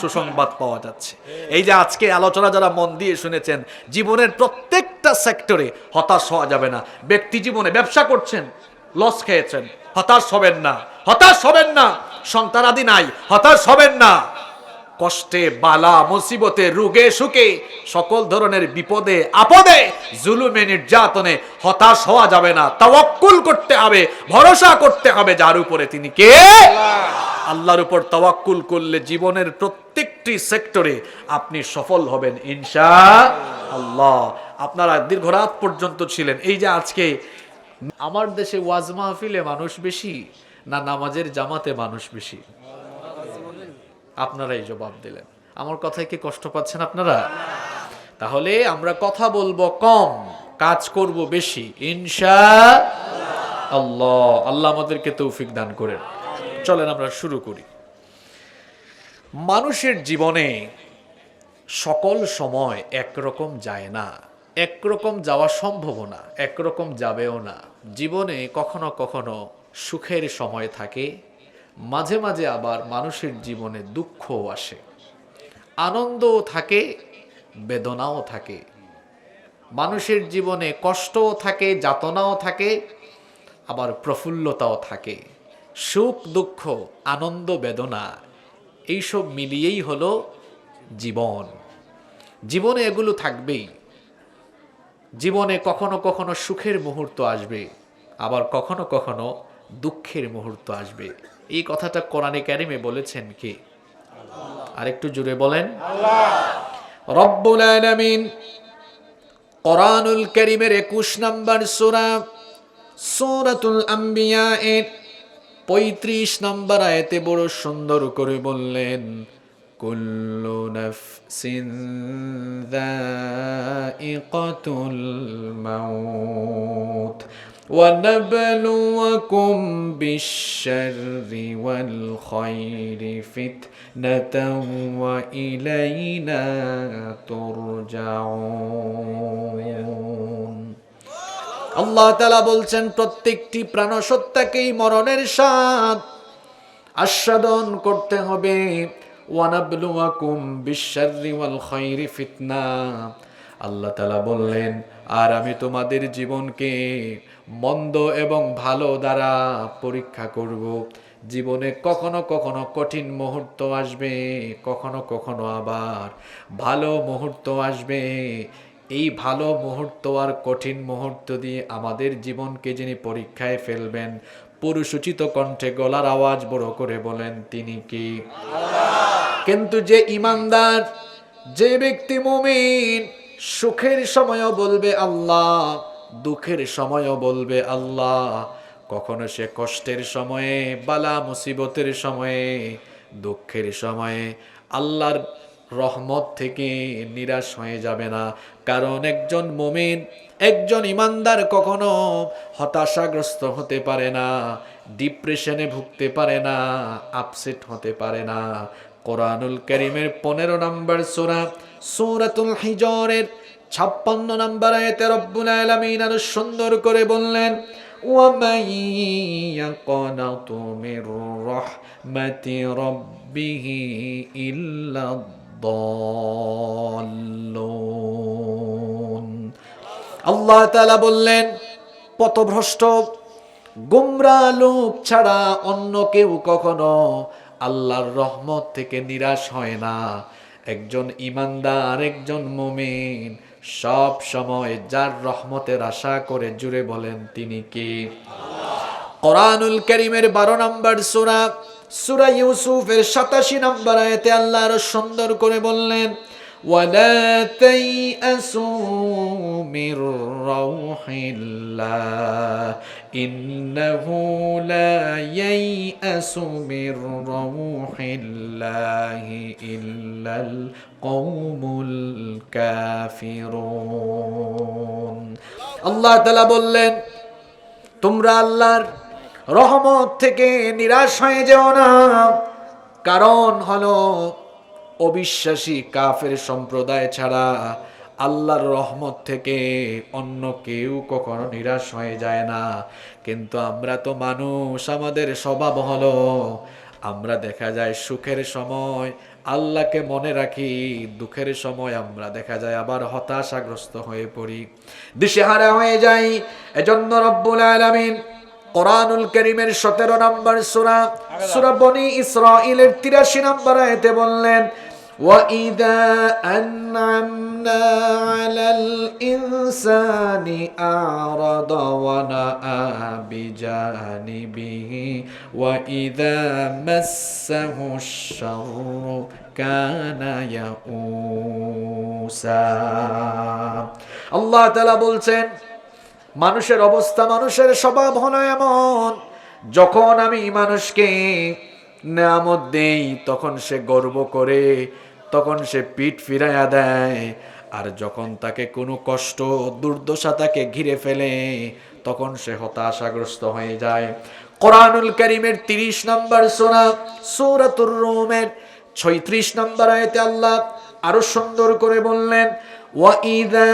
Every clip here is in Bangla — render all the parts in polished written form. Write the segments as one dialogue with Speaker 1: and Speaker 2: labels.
Speaker 1: সুসংবাদ পাওয়া যাচ্ছে। এই যে আজকে আলোচনা যারা মন দিয়ে শুনেছেন, জীবনের প্রত্যেকটা সেক্টরে হতাশ হওয়া যাবে না। ব্যক্তি জীবনে ব্যবসা করছেন, লস খেয়েছেন, হতাশ হবেন না, হতাশ হবেন না। সন্তানাদি নাই, হতাশ হবেন না। কষ্টে, বালা, মুসিবতে, রোগে, সুখে, সকল ধরনের বিপদে, আপদে, জুলুমে, নির্যাতনে হতাশ হওয়া যাবে না। তাওয়াক্কুল করতে হবে, ভরসা করতে হবে যার উপরে, তিনি কে? আল্লাহর উপর তাওয়াক্কুল করলে জীবনের প্রত্যেকটি সেক্টরে আপনি সফল হবেন ইনশাআল্লাহ। আপনারা দীর্ঘ রাত পর্যন্ত ছিলেন। এই যে আজকে আমার দেশে ওয়াজ মাহফিলে মানুষ বেশি না নামাজের জামাতে মানুষ বেশি? আপনারাই জবাব দিলেন। আমার কথায় কি কষ্ট পাচ্ছেন আপনারা? তাহলে আমরা কথা বলবো কম, কাজ করব বেশি ইনশাআল্লাহ। আল্লাহ আমাদেরকে তৌফিক দান করেন। চলেন আমরা শুরু করি। মানুষের জীবনে সকল সময় একরকম যায় না, একরকম যাওয়া সম্ভব না, একরকম যাবেও না। জীবনে কখনো কখনো সুখের সময় থাকে, মাঝে মাঝে আবার মানুষের জীবনে দুঃখও আসে, আনন্দও থাকে, বেদনাও থাকে। মানুষের জীবনে কষ্টও থাকে, যাতনাও থাকে, আবার প্রফুল্লতাও থাকে। সুখ দুঃখ, আনন্দ বেদনা, এইসব মিলিয়েই হলো জীবন। জীবনে এগুলো থাকবেই। জীবনে কখনো কখনো সুখের মুহূর্ত আসবে, আবার কখনো কখনো দুঃখের মুহূর্ত আসবে। এই কথাটা কোরআনে কারিমে বলেছেন কে? আরেকটু জুড়ে বলেন। রব্বুল আলামিন কোরআনুল কারিমের 21 নম্বর সূরা সূরাতুল আম্বিয়া এর 35 নম্বর আয়াতে বড় সুন্দর করে বললেন, কুল্লু নাফসিন যায়িকাতুল মাউত ওয়া নাবলুয়াকুম বিশ-শাররি ওয়াল খায়রি ফিতনাতাও ওয়া ইলাইনা তুরজাউন। আল্লাহ তাআলা বলছেন, প্রত্যেকটি প্রাণসত্তাকেই মরণের স্বাদ আস্বাদন করতে হবে। ওয়ানাবলুয়াকুম বিশ-শাররি ওয়াল খায়রি ফিতনা। আল্লাহ তাআলা বললেন, আর আমি তোমাদের জীবনকে মন্দ এবং ভালো দ্বারা পরীক্ষা করব। জীবনে কখনো কখনো কঠিন মুহূর্ত আসবে, কখনো কখনো আবার ভালো মুহূর্ত আসবে। এই ভালো মুহূর্ত আর কঠিন মুহূর্ত দিয়ে আমাদের জীবনকে যিনি পরীক্ষায় ফেলবেন, পুরুষোচিত কণ্ঠে গলার আওয়াজ বড় করে বলেন, তিনি কি? কিন্তু যে ইমানদার, যে ব্যক্তি মুমিন, সুখের সময়ও বলবে আল্লাহ, দুঃখের সময়ও বলবে আল্লাহ। কখনো সে কষ্টের সময়ে, বালা মুসিবতের সময়ে, দুঃখের সময়ে আল্লাহর রহমত থেকে নিরাশ হয়ে যাবে না। কারণ একজন মুমিন, একজন ইমানদার কখনো হতাশাগ্রস্ত হতে পারে না, ডিপ্রেশনে ভুগতে পারে না, আপসেট হতে পারে না। কোরআনুল কারীমের 15 নম্বর সূরা সূরাতুল হিজরের 56 নম্বর আয়াতে রব্বুল আলামিন আরো সুন্দর করে বললেন, وَمَن يَقْنَطُ مِن رَّحْمَةِ رَبِّهِ إِلَّا الضَّالُّونَ। আল্লাহ তাআলা বললেন, পথভ্রষ্ট গোমরা লোক ছাড়া অন্য কেউ কখনো আল্লাহর রহমত থেকে নিরাশ হয় না। একজন ইমানদার, একজন মুমিন সব সময় যার রহমতের আশা করে, জুড়ে বলেন, তিনি কি? কোরআনুল কারীমের 12 নম্বর সূরা সূরা ইউসুফের 87 নম্বর আয়াতে আল্লাহ আরো সুন্দর করে বললেন, ওয়ালা তাইআসু মির রাউহিল্লাহ ইন্নাহু লা ইয়াইআসু মির রাউহিল্লাহি ইল্লাল কওমুল কাফিরুন। আল্লাহ তাআলা বললেন, তোমরা আল্লাহর রহমত থেকে নিরাশ হয়ে যেও না। কারণ হলো, অবিশ্বাসী কাফের সম্প্রদায় ছাড়া আল্লাহর রহমত থেকে অন্য কেউ কখনো নিরাশ হয়ে যায় না। কিন্তু আমরা তো মানুষ, আমাদের স্বভাব হলো, আমরা দেখা যায় সুখের সময় আল্লাহকে মনে রাখি, দুঃখের সময় আমরা দেখা যায় আবার হতাশাগ্রস্ত হয়ে পড়ি, দিশেহারা হয়ে যাই। এজন্য রব্বুল আলামিন কোরআনুল কারীমের 17 নম্বর সূরা, সূরা বনী ইসরাঈলের 83 নম্বর আয়াতে বললেন, وَإِذَا أَنْعَمْنَا عَلَى الْإِنسَانِ أَعْرَضَ وَنَأَىٰ بِجَانِبِهِ وَإِذَا مَسَّهُ الشَّرُّ كَانَ يَئُوسًا। আল্লাহ তাআলা বলছেন, মানুষের অবস্থা, মানুষের স্বভাব হলো এমন, যখন আমি মানুষকে নেয়ামত দেই তখন সে গর্ব করে, তখন সে পিঠ ফিরাইয়া দেয়, আর যখন তাকে কোনো কষ্ট দুর্দশা তাকে ঘিরে ফেলে তখন সে হতাশাগ্রস্ত হয়ে যায়। কোরআনুল কারীমের 30 নম্বর সূরা, সূরাতুর রুমের 36 নম্বর আয়াতে আল্লাহ আরো সুন্দর করে বললেন, وَإِذَا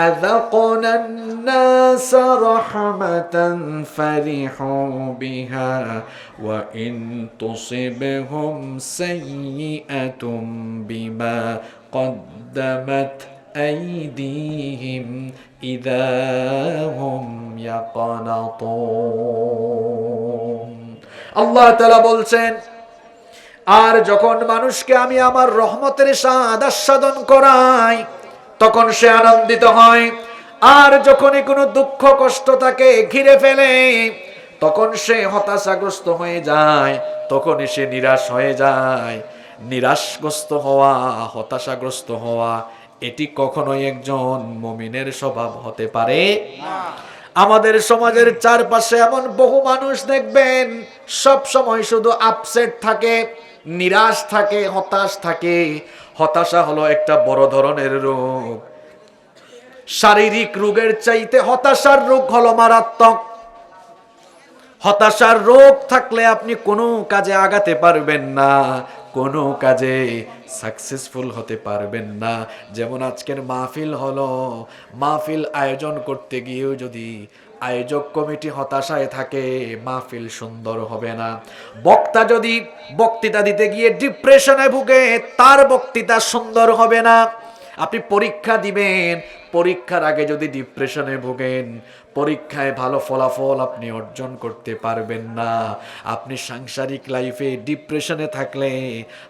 Speaker 1: أَذَقْنَا النَّاسَ رَحْمَةً فَرِحُوا بِهَا وَإِن تُصِبْهُمْ سَيِّئَةٌ بِمَا قَدَّمَتْ أَيْدِيهِمْ إِذَا هُمْ يَقْنَطُونَ। আল্লাহ তাআলা বলছেন, আর যখন মানুষকে আমি আমার রহমতের স্বাদ আস্বাদন করাই তখন সে আনন্দিত হয়, আর যখনই কোনো দুঃখ কষ্ট তাকে ঘিরে ফেলে তখন সে হতাশাগ্রস্ত হয়ে যায়, তখনই সে নিরাশ হয়ে যায়। নিরাশগ্রস্ত হওয়া, হতাশাগ্রস্ত হওয়া, এটি কখনোই একজন মুমিনের স্বভাব হতে পারে না। আমাদের সমাজের চারপাশে এমন বহু মানুষ দেখবেন সব সময় শুধু আপসেট থাকে, নিরাশ থাকে, হতাশ থাকে। হতাশা হলো একটা বড় ধরনের রোগ। শারীরিক রোগের চাইতে হতাশার রোগ হলো মারাত্মক। হতাশার রোগ থাকলে আপনি কোনো কাজে আগাতে পারবেন না, কোনো কাজে সাকসেসফুল হতে পারবেন না। যেমন আজকের মাহফিল হলো, মাহফিল আয়োজন করতে গিয়েও যদি আয়োজক কমিটি হতাশায় থাকে মাহফিল সুন্দর হবে না। বক্তা যদি বক্তৃতা দিতে গিয়ে ডিপ্রেশনে ভুগে তার বক্তৃতা সুন্দর হবে না। আপনি পরীক্ষা দিবেন, পরীক্ষার আগে যদি ডিপ্রেশনে ভোগেন পরীক্ষায় ভালো ফলাফল আপনি অর্জন করতে পারবেন না। আপনি সাংসারিক লাইফে ডিপ্রেশনে থাকলে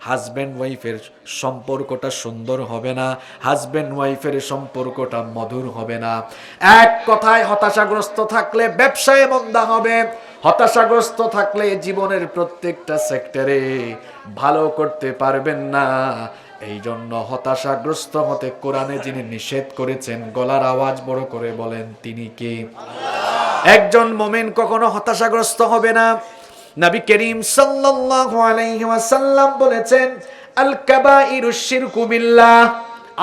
Speaker 1: হাজব্যান্ড ওয়াইফের সম্পর্কটা সুন্দর হবে না, হাজব্যান্ড ওয়াইফের সম্পর্কটা মধুর হবে না। এক কথায় হতাশাগ্রস্ত থাকলে ব্যবসায় মন্দা হবে, হতাশাগ্রস্ত থাকলে জীবনের প্রত্যেকটা সেক্টরে ভালো করতে পারবেন না। এই জন্য হতাশাগ্রস্ত হতে কোরআনে যিনি নিষেধ করেছেন, গলার আওয়াজ বড় করে বলেন তিনি কে? একজন মুমিন কখনো হতাশাগ্রস্ত হবে না। নবী করিম সাল্লাল্লাহু আলাইহি ওয়াসাল্লাম বলেছেন, আল কাবাইরুশ শিরকু বিল্লাহ,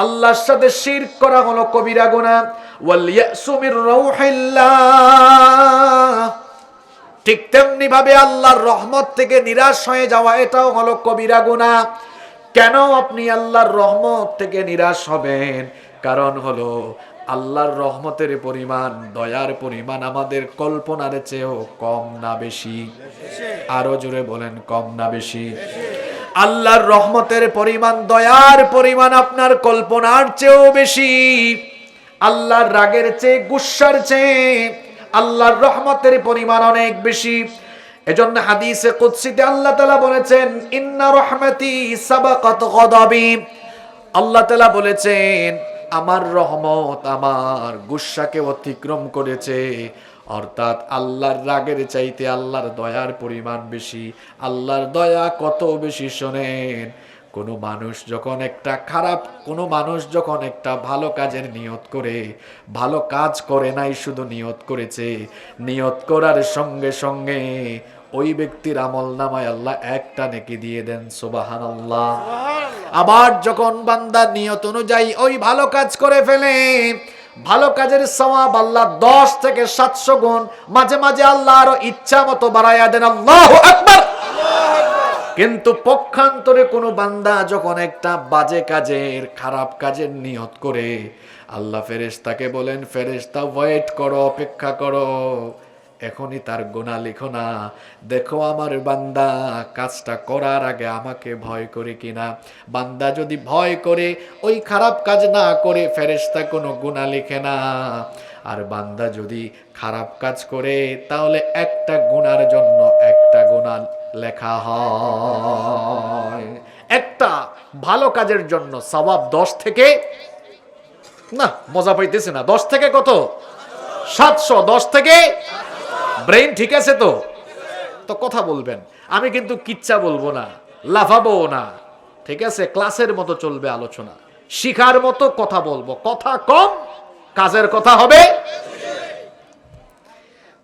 Speaker 1: আল্লাহর সাথে শিরক করা হলো কবিরা গুনাহ। ওয়াল ইয়াসু মির রাউহিল্লাহ, ঠিক তেমনি ভাবে আল্লাহর রহমত থেকে নিরাশ হয়ে যাওয়া এটাও হলো কবিরা গুনাহ। কেন আপনি আল্লাহর রহমত থেকে নিরাশ হবেন? কারণ হলো আল্লাহর রহমতের পরিমাণ, দয়ার পরিমাণ আমাদের কল্পনার চেয়েও কম না বেশি? আরো জোরে বলেন, কম না বেশি? আল্লাহর রহমতের পরিমাণ, দয়ার পরিমাণ আপনার কল্পনার চেয়েও বেশি। আল্লাহর রাগের চেয়ে, গুসার চেয়ে আল্লাহর রহমতের পরিমাণ অনেক বেশি। এজন্য হাদিসে কুদসিতে আল্লাহ তাআলা বলেছেন, ইন্না রাহমাতি সাবাকাত গাদাবি, আল্লাহ তাআলা বলেছেন আমার রহমত আমার গুসাকে অতিক্রম করেছে। অর্থাৎ আল্লাহর রাগের চাইতে আল্লাহর দয়ার পরিমাণ বেশি। আল্লাহর দয়া কত বেশি শোনেন, কোনো মানুষ যখন একটা ভালো কাজের নিয়ত করে, ভালো কাজ করে নাই, শুধু নিয়ত করেছে, নিয়ত করার সঙ্গে সঙ্গে ওই ব্যক্তির আমলনামায় আল্লাহ একটা নেকি দিয়ে দেন, সুবহানাল্লাহ। আবার যখন বান্দা নিয়ত অনুযায়ী ওই ভালো কাজ করে ফেলে, ভালো কাজের সওয়াব আল্লাহ 10 থেকে 700 গুণ, মাঝে মাঝে আল্লাহ আরো ইচ্ছা মতো বাড়াইয়া দেন, আল্লাহু আকবার। কিন্তু পক্ষান্তরে কোনো বান্দা যখন একটা বাজে কাজের, খারাপ কাজের নিয়ত করে, আল্লাহ ফেরেশতাকে বলেন, ফেরেশতা ওয়েট করো, অপেক্ষা করো, এখনই তার গুনাহ লিখো না, দেখো আমার বান্দা কাজটা করার আগে আমাকে ভয় করে কিনা। বান্দা যদি ভয় করে ওই খারাপ কাজ না করে ফেরেশতা কোনো গুনাহ লিখে না। আর বান্দা যদি খারাপ কাজ করে তাহলে একটা গুনার জন্য একটা গুনাহ লেখা হয়। একটা ভালো কাজের জন্য সওয়াব 10 থেকে, না মজা পাইতেছে না, 10 থেকে কত? 700। 10 থেকে, ব্রেইন ঠিক আছে তো? তো কথা বলবেন, আমি কিন্তু কিচ্ছা বলবো না, লাফাবো না, ঠিক আছে? ক্লাসের মতো চলবে আলোচনা, শিখার মতো কথা বলবো, কথা কম, কাজের কথা হবে।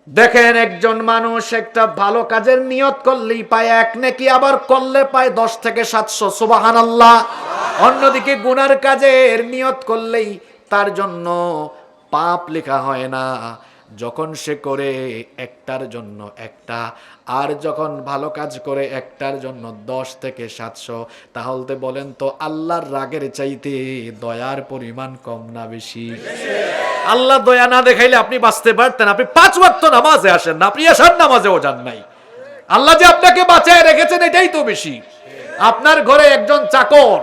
Speaker 1: দেখেন একজন মানুষ একটা ভালো কাজের নিয়ত করলেই পায় 1 নেকি, আবার করলে পায় 10 থেকে 700। সুবহানাল্লাহ। অন্যদিকে গুনার কাজের নিয়ত করলেই তার জন্য পাপ লেখা হয় না। যখন সে করে একটার জন্য একটা, আর যখন ভালো কাজ করে একটার জন্য 10 থেকে 700। তাহলে বলেন তো আল্লাহর রাগের চাইতে দয়ার পরিমাণ কম না বেশি? আল্লাহ দয়া না দেখাইলে আপনি বাঁচতে পারতেন? আপনি 5 ওয়াক্ত নামাজে আসেন না, আপনি এশার নামাজেও যান নাই। আল্লাহ যে আপনাকে বাঁচায় রেখেছেন এটাই তো বেশি। আপনার ঘরে একজন চাকর,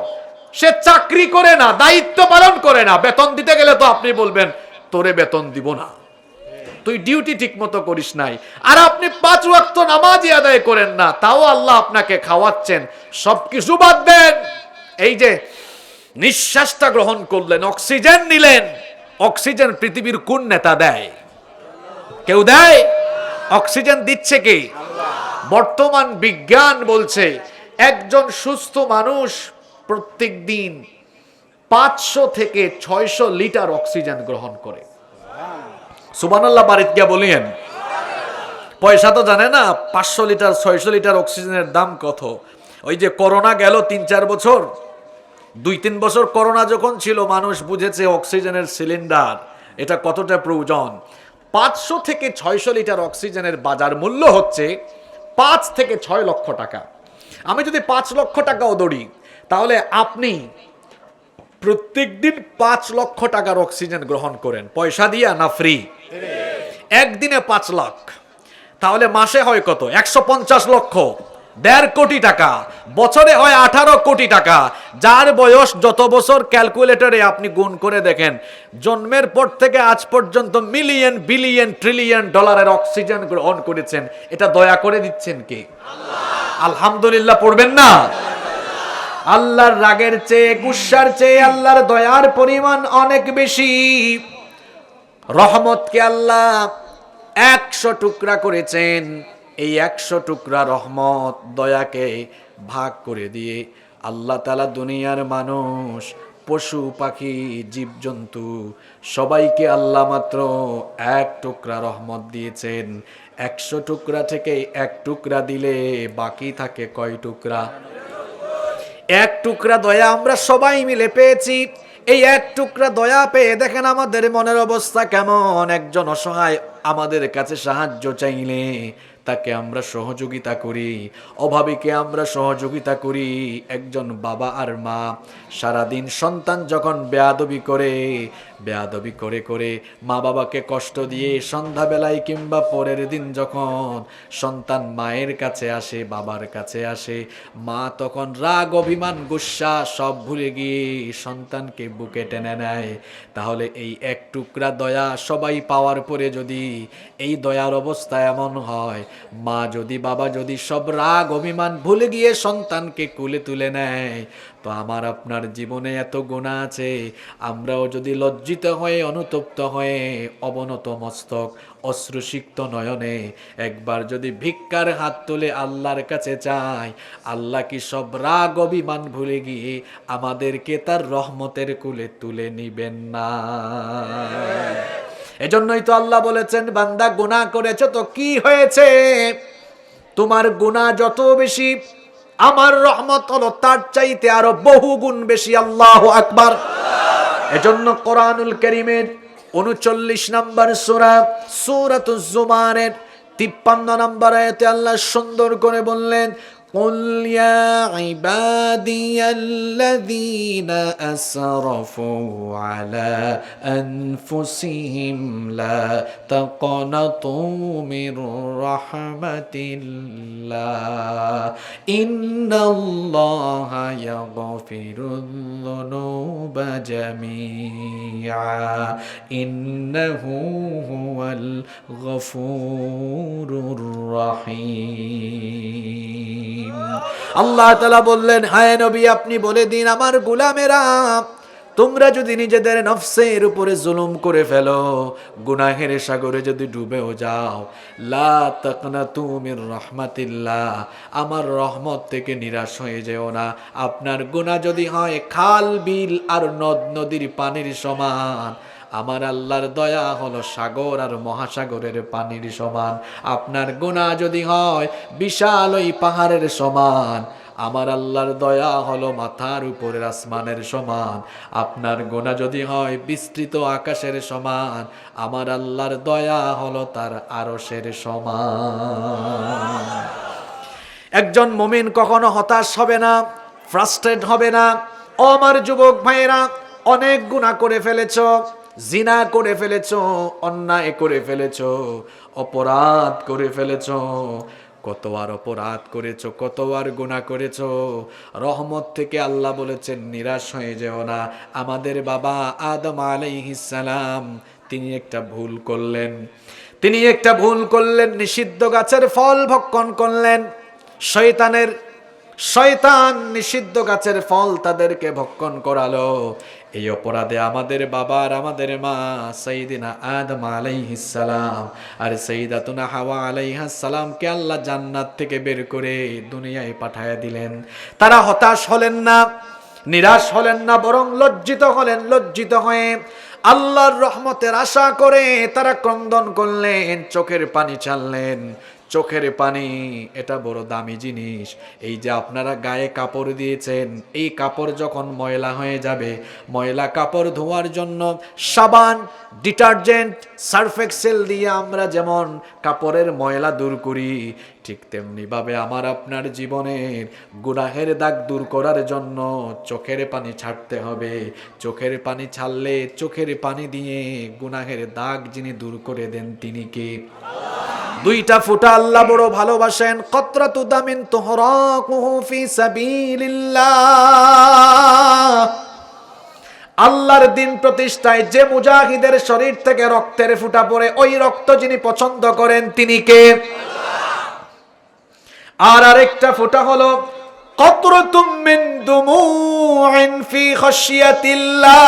Speaker 1: সে চাকরি করে না, দায়িত্ব পালন করে না, বেতন দিতে গেলে তো আপনি বলবেন তোরে বেতন দিব না, তুই ডিউটি ঠিক মতো করিস নাই। আর আপনি 5 ওয়াক্ত নামাজই আদায় করেন না, তাও আল্লাহ আপনাকে খাওয়াচ্ছেন। সবকিছু বাদ দেন, এই যে নিঃশ্বাসটা গ্রহণ করলেন, অক্সিজেন নিলেন, অক্সিজেন পৃথিবীর কোন নেতা দেয়? কেউ দেয়? অক্সিজেন দিচ্ছে কে? বর্তমান বিজ্ঞান বলছে একজন সুস্থ মানুষ প্রত্যেক দিন 500 থেকে 600 লিটার অক্সিজেন গ্রহণ করে। সুবহানাল্লাহ বাড়িতে গিয়া বলিয়েন। পয়সা তো জানে না 500 লিটার 600 লিটার অক্সিজেনের দাম কত। ওই যে করোনা গেল 3-4 বছর, 2-3 বছর করোনা যখন ছিল, মানুষ বুঝেছে অক্সিজেনের সিলিন্ডার এটা কতটা প্রয়োজন। 500 থেকে 600 লিটার অক্সিজেনের বাজার মূল্য হচ্ছে 5 থেকে 6 লক্ষ টাকা। আমি যদি 5 লক্ষ টাকাও ধরি, তাহলে আপনি প্রত্যেক দিন 5 লক্ষ টাকার অক্সিজেন গ্রহণ করেন, পয়সা দিয়া না ফ্রি? একদিনে 5 লাখ, তাহলে মাসে হয় কত? 150 লক্ষ, 1.5 কোটি টাকা। বছরে হয় 18 কোটি টাকা। যার বয়স যত বছর ক্যালকুলেটরে আপনি গুণ করে দেখেন, জন্মের পর থেকে আজ পর্যন্ত মিলিয়ন বিলিয়ন ট্রিলিয়ন ডলারের অক্সিজেন গ্রহণ করেছেন। এটা দয়া করে দিচ্ছেন কে? আল্লাহ। আলহামদুলিল্লাহ পড়বেন না? আল্লাহর রাগের চেয়ে, গুসার চেয়ে আল্লাহর দয়ার পরিমাণ অনেক বেশি। রহমতকে আল্লাহ 100 টুকরা করেছেন। এই 100 টুকরা রহমত দয়াকে ভাগ করে দিয়ে আল্লাহ তাআলা দুনিয়ার মানুষ, পশু পাখি, জীবজন্তু সবাইকে আল্লাহ মাত্র 1 টুকরা রহমত দিয়েছেন। 100 টুকরা থেকে 1 টুকরা দিলে বাকি থাকে কয় টুকরা? 1 টুকরা দয়া আমরা সবাই মিলে পেয়েছি। এই 1 টুকরা দয়া পেয়ে দেখেন আমাদের মনের অবস্থা কেমন। একজন অসহায় আমাদের কাছে সাহায্য চাইলে তাকে আমরা সহযোগিতা করি, অভাবীকে আমরা সহযোগিতা করি। একজন বাবা আর মা সারাদিন সন্তান যখন বেয়াদবি করে করে মা বাবাকে কষ্ট দিয়ে সন্ধ্যাবেলায় কিংবা পরের দিন যখন সন্তান মায়ের কাছে আসে, বাবার কাছে আসে, মা তখন রাগ, অভিমান, গুসা সব ভুলে গিয়ে সন্তানকে বুকে টেনে নেয়। তাহলে এই 1 টুকরা দয়া সবাই পাওয়ার পরে যদি এই দয়ার অবস্থা এমন হয়, মা যদি, বাবা যদি সব রাগ অভিমান ভুলে গিয়ে সন্তানকে কোলে তুলে নেয়, তো আমার আপনার জীবনে এত গুনাহ আছে, আমরাও যদি লজ্জিত হয়ে, অনুতপ্ত হয়ে, অবনত মস্তক, অশ্রুসিক্ত নয়নে একবার যদি ভিক্ষার হাত তুলে আল্লাহর কাছে চাই, আল্লাহ কি সব রাগ অভিমান ভুলে গিয়ে আমাদেরকে তার রহমতের কোলে তুলে নিবেন না? এজন্যই তো আল্লাহ বলেছেন, বান্দা গুনাহ করেছে তো কি হয়েছে? তোমার গুনাহ যত বেশি, আমার রহমত হলো তার চাইতে আরো বহু গুণ বেশি। আল্লাহু আকবার। এজন্য কোরআনুল কারীমের 39 নম্বর সূরা, সূরাতুজ জুমারের 53 নম্বর আয়াতে আল্লাহ সুন্দর করে বললেন, قل يا عبادي الذين أسرفوا على أنفسهم لا تقنطوا من رحمة الله إن الله يغفر الذنوب جميعا إنه هو الغفور الرحيم আল্লাহ তাআলা বললেন, হায় নবী আপনি বলে দিন আমার গোলামেরা, তোমরা যদি নিজেদের নফসের উপরে জুলুম করে ফেলো, গুনাহের সাগরে যদি ডুবেও যাও, লা তাকনাতু মির রাহমাতিল্লাহ, আমার রহমত থেকে নিরাশ হয়ে যেও না। আপনার গুনাহ যদি হয় খাল বিল আর নদ নদীর পানির সমান, আমার আল্লাহর দয়া হলো সাগর আর মহাসাগরের পানির সমান। আপনার গুনাহ যদি হয় বিশাল ওই পাহাড়ের সমান, আমার আল্লাহর দয়া হলো মাথার উপরের আসমানের সমান। আপনার গুনাহ যদি হয় বিস্তৃত আকাশের সমান, আমার আল্লাহর দয়া হলো তার আরশের সমান। একজন মুমিন কখনো হতাশ হবে না, ফ্রাস্ট্রেট হবে না। ও আমার যুবক ভাইয়েরা, অনেক গুনাহ করে ফেলেছো, জিনা করে ফেলেছো, অন্যায় করে ফেলেছো, অপরাধ করে ফেলেছো, কতবার অপরাধ করেছো, কতবার গুনাহ করেছো। রহমত থেকে আল্লাহ বলেছেন নিরাশ হয়ে যেও না। আমাদের বাবা আদম আলাইহিস সালাম তিনি একটা ভুল করলেন, নিষিদ্ধ গাছের ফল ভক্ষণ করলেন। শয়তান নিষিদ্ধ গাছের ফল তাদেরকে ভক্ষণ করালো। এই অপরাধে আমাদের বাবা আর আমাদের মা সাইয়্যিদিনা আদম আলাইহিস সালাম আর সাইয়্যিদাতুনা হাওয়া আলাইহাস সালামকে আল্লাহ জান্নাত থেকে বের করে দুনিয়ায় পাঠায়া দিলেন। তারা হতাশ হলেন না, নিরাশ হলেন না, বরং লজ্জিত হয়ে আল্লাহর রহমতের আশা করে তারা ক্রন্দন করলেন, চোখের পানি ছাড়লেন। চোখের পানি এটা বড় দামি জিনিস। এই যে আপনারা গায়ে কাপড় দিয়েছেন, এই কাপড় যখন ময়লা হয়ে যাবে, ময়লা কাপড় ধোয়ার জন্য সাবান, ডিটারজেন্ট, সার্ফ এক্সেল দিয়ে আমরা যেমন কাপড়ের ময়লা দূর করি, ঠিক তেমনি ভাবে আমার আপনার জীবনের গুনাহের দাগ দূর করার জন্য চোখের পানি ছাড়তে হবে। চোখের পানি ছাড়লে চোখের পানি দিয়ে গুনাহের দাগ যিনি দূর করে দেন তিনি কে? দুইটা ফোঁটা আল্লাহ বড় ভালোবাসেন। কতরাতু দামিন তুহরাকুহু ফি সাবিলিল্লাহ। আল্লাহর দিন প্রতিষ্ঠায় যে মুজাহিদের শরীর থেকে রক্তের ফোঁটা পড়ে, ওই রক্ত যিনি পছন্দ করেন তিনি কে? আর আরেকটা ফোঁটা হলো কতরাতুম মিন দুমুইন ফি খাশিয়াতিল্লাহ।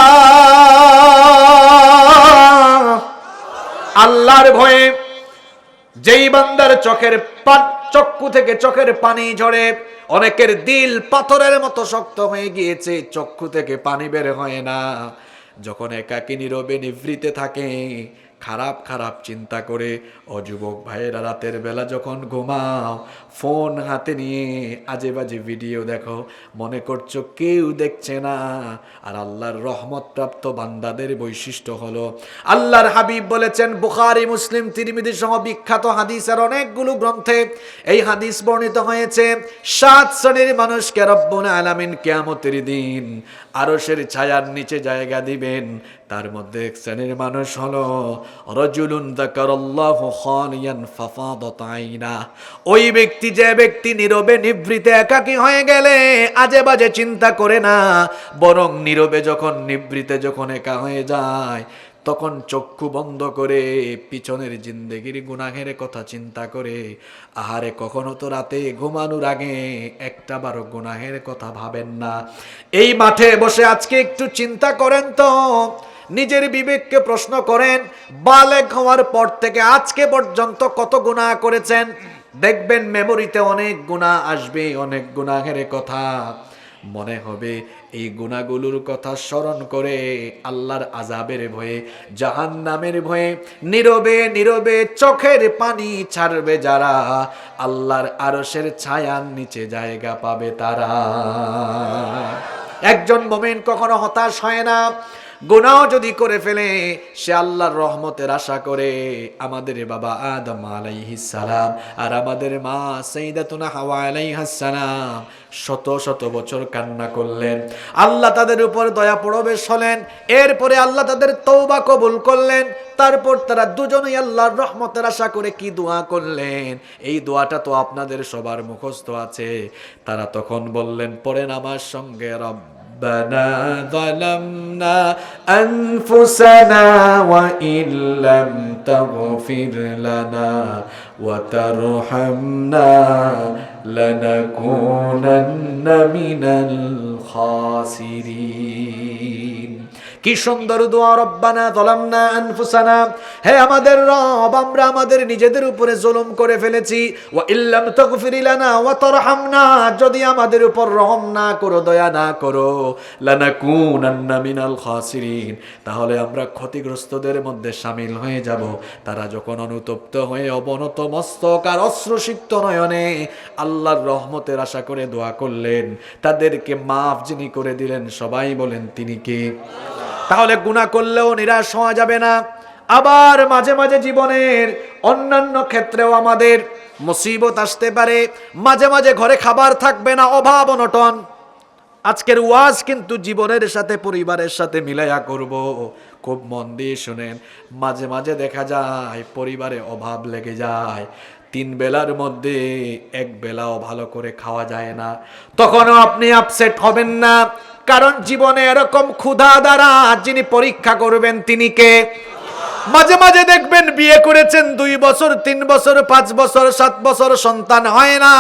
Speaker 1: আল্লাহর ভয়ে যেই বান্দার চক্ষু থেকে চোখের পানি ঝরে, অনেকের দিল পাথরের মতো শক্ত হয়ে গিয়েছে, চক্ষু থেকে পানি বের হয় না, যখন একাকী নীরবে নিভৃতে থাকে, খারাপ খারাপ চিন্তা করে। ও যুবক ভাইয়েরা, রাতের বেলা যখন ঘুমাও, ফোন হাতে নিয়ে আজে বাজে ভিডিও দেখো, মনে করছো কেউ দেখছে না। আর আল্লাহর রহমত প্রাপ্ত বান্দাদের বৈশিষ্ট্য হলো, আল্লাহর হাবিব বলেছেন, বুখারী, মুসলিম, তিরমিজি সহ বিখ্যাত হাদিসের অনেকগুলো গ্রন্থে এই হাদিস বর্ণিত হয়েছে, 7 শ্রেণীর মানুষকে রব্বুল আলামিন কিয়ামতের দিন আরশের ছায়ার নিচে জায়গা দিবেন। তার মধ্যে এক শ্রেণীর মানুষ হলো রাজুলুন যাকারাল্লাহু খালিয়ান ফাফাদাত আইনা। ওই ব্যক্তি, যে ব্যক্তি নীরবে নিভৃতে একাকী হয়ে গেলে আজে বাজে চিন্তা করে না, বরং নীরবে যখন নিভৃতে যখন একা হয়ে যায়, তখন চক্ষু বন্ধ করে পিছনের জিন্দেগির গুনাহের কথা চিন্তা করে। আহারে, কখনো তো রাতে ঘুমানোর আগে একটা বারো গুনাহের কথা ভাবেন না। এই মাঠে বসে আজকে একটু চিন্তা করেন তো, নিজের বিবেককে প্রশ্ন করেন, বালেগ হওয়ার পর থেকে আজকে পর্যন্ত কত গুনাহ করেছেন। দেখবেন মেমোরিতে অনেক গুনাহ আসবে, অনেক গুনাহের কথা মনে হবে। এই গুনাহগুলোর কথা স্মরণ করে আল্লাহর আযাবের ভয়ে, জাহান্নামের ভয়ে নীরবে নীরবে চোখের পানি ছাড়বে যারা, আল্লাহর আরশের ছায়ার নিচে জায়গা পাবে তারা। একজন মুমিন কখনো হতাশ হয় না, গুনাহ যদি করে ফেলে সে আল্লাহর রহমতের আশা করে আমাদের বাবা আদম আলাইহিস সালাম আর আমাদের মা সাইয়্যিদাতুনা হাওয়া আলাইহাস সালাম শত শত বছর কান্না করলেন, আল্লাহ তাদের উপর দয়া প্রবেশ হলেন, এরপরে আল্লাহ তাদের তওবা কবুল করলেন। তারপর তারা দুজনেই আল্লাহর রহমতের আশা করে কি দোয়া করলেন, এই দোয়াটা তো আপনাদের সবার মুখস্থ আছে। তারা তখন বললেন, পড়েন আমার সঙ্গে, রব্বানা যালামনা আনফুসানা ওয়া ইল্লাম তাগফির লানা ওয়া তারহামনা লানাকুনান্না মিনাল খাসিরিন। কি সুন্দর দোয়া, রব্বানা যালামনা আনফুসানা, হে আমাদের রব, আমরা আমাদের নিজেদের উপরে জুলুম করে ফেলেছি, ওয়া ইল্লাম তাগফির লানা ওয়া তারহামনা, যদি আমাদের উপর রহম না করো, দয়া না করো, লানাকুনান্না মিনাল খাসিরিন, তাহলে আমরা ক্ষতিগ্রস্তদের মধ্যে শামিল হয়ে যাব। তারা যখন অনুতপ্ত হয়ে অবনত মস্তক আর অশ্রুসিক্ত নয়নে আল্লাহর রহমতের আশা করে দোয়া করলেন, তাদেরকে মাফ যিনি করে দিলেন, সবাই বলেন তিনি কে? তাহলে গুনাহ করলেও নিরাশ হওয়া যাবে না। আবার মাঝে মাঝে জীবনের অন্যান্য ক্ষেত্রেও আমাদের মুসিবত আসতে পারে, মাঝে মাঝে ঘরে খাবার থাকবে না, অভাব অনটন। আজকের ওয়াজ কিন্তু জীবনের সাথে পরিবারের সাথে মিলাইয়া করব, খুব মন দিয়ে শুনেন। মাঝে মাঝে দেখা যায় পরিবারে অভাব লেগে যায়, 3 বেলার মধ্যে 1 বেলাও ভালো করে খাওয়া যায় না, তখনও আপনি আপসেট হবেন না, কারণ জীবনে এরকম ক্ষুধা দ্বারা যিনি পরীক্ষা করবেন তিনি কে? মাঝে মাঝে দেখবেন বিয়ে করেছেন 2 বছর 3 বছর 5 বছর 7 বছর সন্তান হয় না,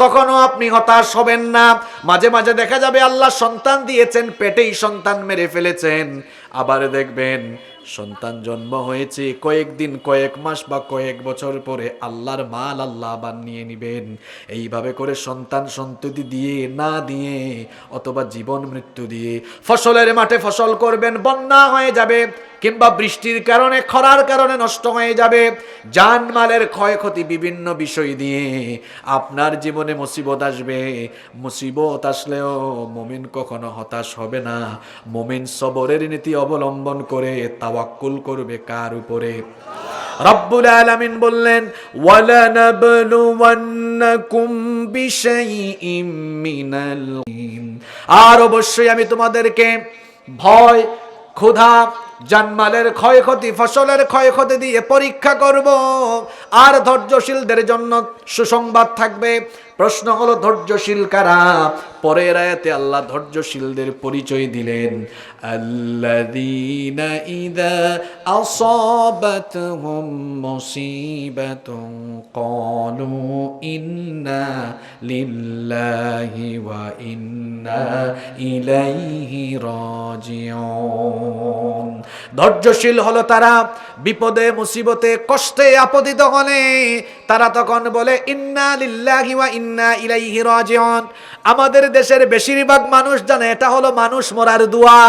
Speaker 1: তখনও আপনি হতাশ হবেন না। মাঝে মাঝে দেখা যাবে আল্লাহ সন্তান দিয়েছেন, পেটেই সন্তান মেরে ফেলেছেন, আবার দেখবেন সন্তান জন্ম হয়েছে কয়েকদিন, কয়েক মাস বা কয়েক বছর পরে আল্লাহর মাল আল্লাহ আবার নিয়ে নিবেন। এইভাবে করে সন্তান সন্ততি দিয়ে না দিয়ে অথবা জীবন মৃত্যু দিয়ে ফসলের মাঠে ফসল করবেন, বন্যা হয়ে যাবে, কিংবা বৃষ্টির কারণে খরার কারণে নষ্ট হয়ে যাবে, জানমালের ক্ষয়ক্ষতি, বিভিন্ন বিষয় দিয়ে আপনার জীবনে মুসিবত আসবে। মুসিবত আসলেও মুমিন কখনো হতাশ হবে না, মুমিন সবরের নীতি অবলম্বন করে তাওয়াক্কুল করবে কার উপরে? রব্বুল আলামিন বললেন, ওয়ালা নাবলুওয়ান্নাকুম বিশাইইম মিনাল, আর অবশ্যই আমি তোমাদেরকে ভয়, ক্ষুধা, জানমালের ক্ষয়ক্ষতি, ফসলের ক্ষয়ক্ষতি দিয়ে পরীক্ষা করব। আর ধৈর্যশীলদের জন্য সুসংবাদ থাকবে। প্রশ্ন হলো ধৈর্যশীল কারা? পরের আয়াতে আল্লাহ ধৈর্যশীলদের পরিচয় দিলেন, আল্লাযীনা ইযা আসাবাতহুম মুসিবাতুন ক্বালু ইন্না লিল্লাহি ওয়া ইন্না ইলাইহি রাজিউন। ধৈর্যশীল হলো তারা, বিপদে মুসিবতে কষ্টে আপতিত হলে তারা তখন বলে ইন্না লিল্লাহি ওয়া ইন্না ইলাইহি রাজিউন। আমাদের দেশের বেশিরভাগ মানুষ জানে এটা হলো মানুষ মরার দোয়া।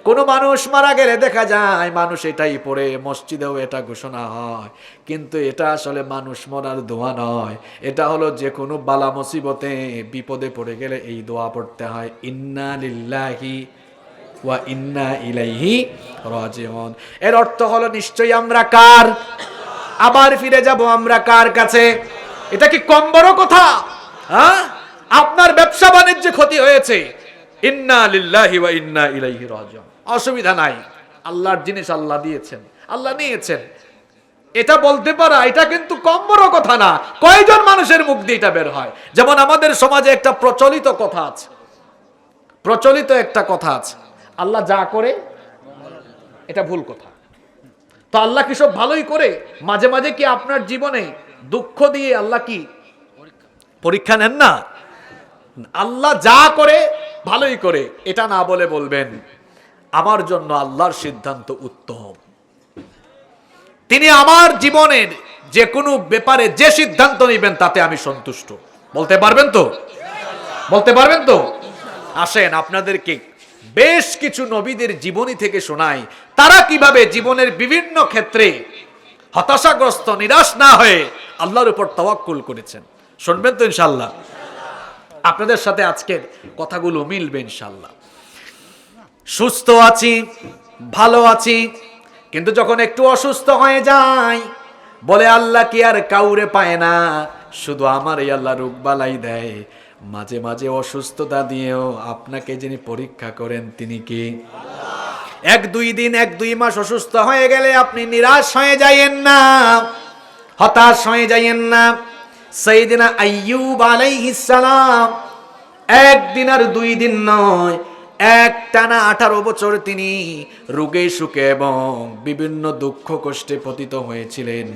Speaker 1: কোন মানুষ মারা গেলে দেখা যায় মানুষ এটাই পড়ে, মসজিদেও এটা ঘোষণা হয়, কিন্তু এটা আসলে মানুষ মরার দোয়া নয়। এটা হলো যে কোনো বালা মুসিবতে বিপদে পড়ে গেলে এই দোয়া পড়তে হয়, ইন্না লিল্লাহি ওয়া ইন্না ইলাইহি রাজিউন। এর অর্থ হলো নিশ্চয়ই আমরা কার? আবার ফিরে যাব আমরা কার কাছে? এটা কি কম বড় কথা? হ্যাঁ, আপনার ব্যবসা বাণিজ্যে ক্ষতি হয়েছে, ইন্না লিল্লাহি ওয়া ইন্না ইলাইহি রাজিউন, অসুবিধা নাই, আল্লাহর জিনিস আল্লাহ দিয়েছেন, আল্লাহ নিয়েছেন, এটা বলতে পারা এটা কিন্তু কম বড় কথা না। কয়জন মানুষের মুখ দিয়ে এটা বের হয়? যেমন আমাদের সমাজে একটা প্রচলিত কথা আছে, প্রচলিত একটা কথা আছে, আল্লাহ যা করে এটা ভুল কথা। তো আল্লাহ কি সব ভালোই করে? মাঝে মাঝে কি আপনার জীবনে দুঃখ দিয়ে আল্লাহ কি পরীক্ষা নেন না? আল্লাহ যা করে ভালোই করে, এটা না বলে বলবেন আমার জন্য আল্লাহর সিদ্ধান্ত উত্তম, তিনি আমার জীবনের যে কোনো ব্যাপারে যে সিদ্ধান্ত নেবেন তাতে আমি সন্তুষ্ট। বলতে পারবেন তো? বলতে পারবেন তো? আসেন আপনাদেরকে বেশ কিছু নবীদের জীবনী থেকে শোনাই, তারা কিভাবে জীবনের বিভিন্ন ক্ষেত্রে হতাশাগ্রস্ত, নিরাশ না হয়ে আল্লাহর উপর তাওয়াক্কুল করেছেন। শুনবেন তো ইনশাআল্লাহ? আপনাদের সাথে আজকের কথাগুলো মিলবে ইনশাআল্লাহ। সুস্থ আছি, ভালো আছি, কিন্তু যখন একটু অসুস্থ হয়ে যায় বলে আল্লাহ কি আর কাউরে পায় না, শুধু আমার এই আল্লাহ রোগবালাই দেয়। মাঝে মাঝে অসুস্থতা দিয়েও আপনাকে যিনি পরীক্ষা করেন তিনি কি? এক দুই দিন, এক দুই মাস অসুস্থ হয়ে গেলে আপনি নিরাশ হয়ে যায়েন না, হতাশ হয়ে যায়েন না। সাইয়েদনা আইয়ুব আলাইহিস সালাম একদিন আর দুই দিন নয়, একটানা 18 বছর তিনি রোগে সুখে এবং বিভিন্ন দুঃখ কষ্টে পতিত হয়েছিলেন।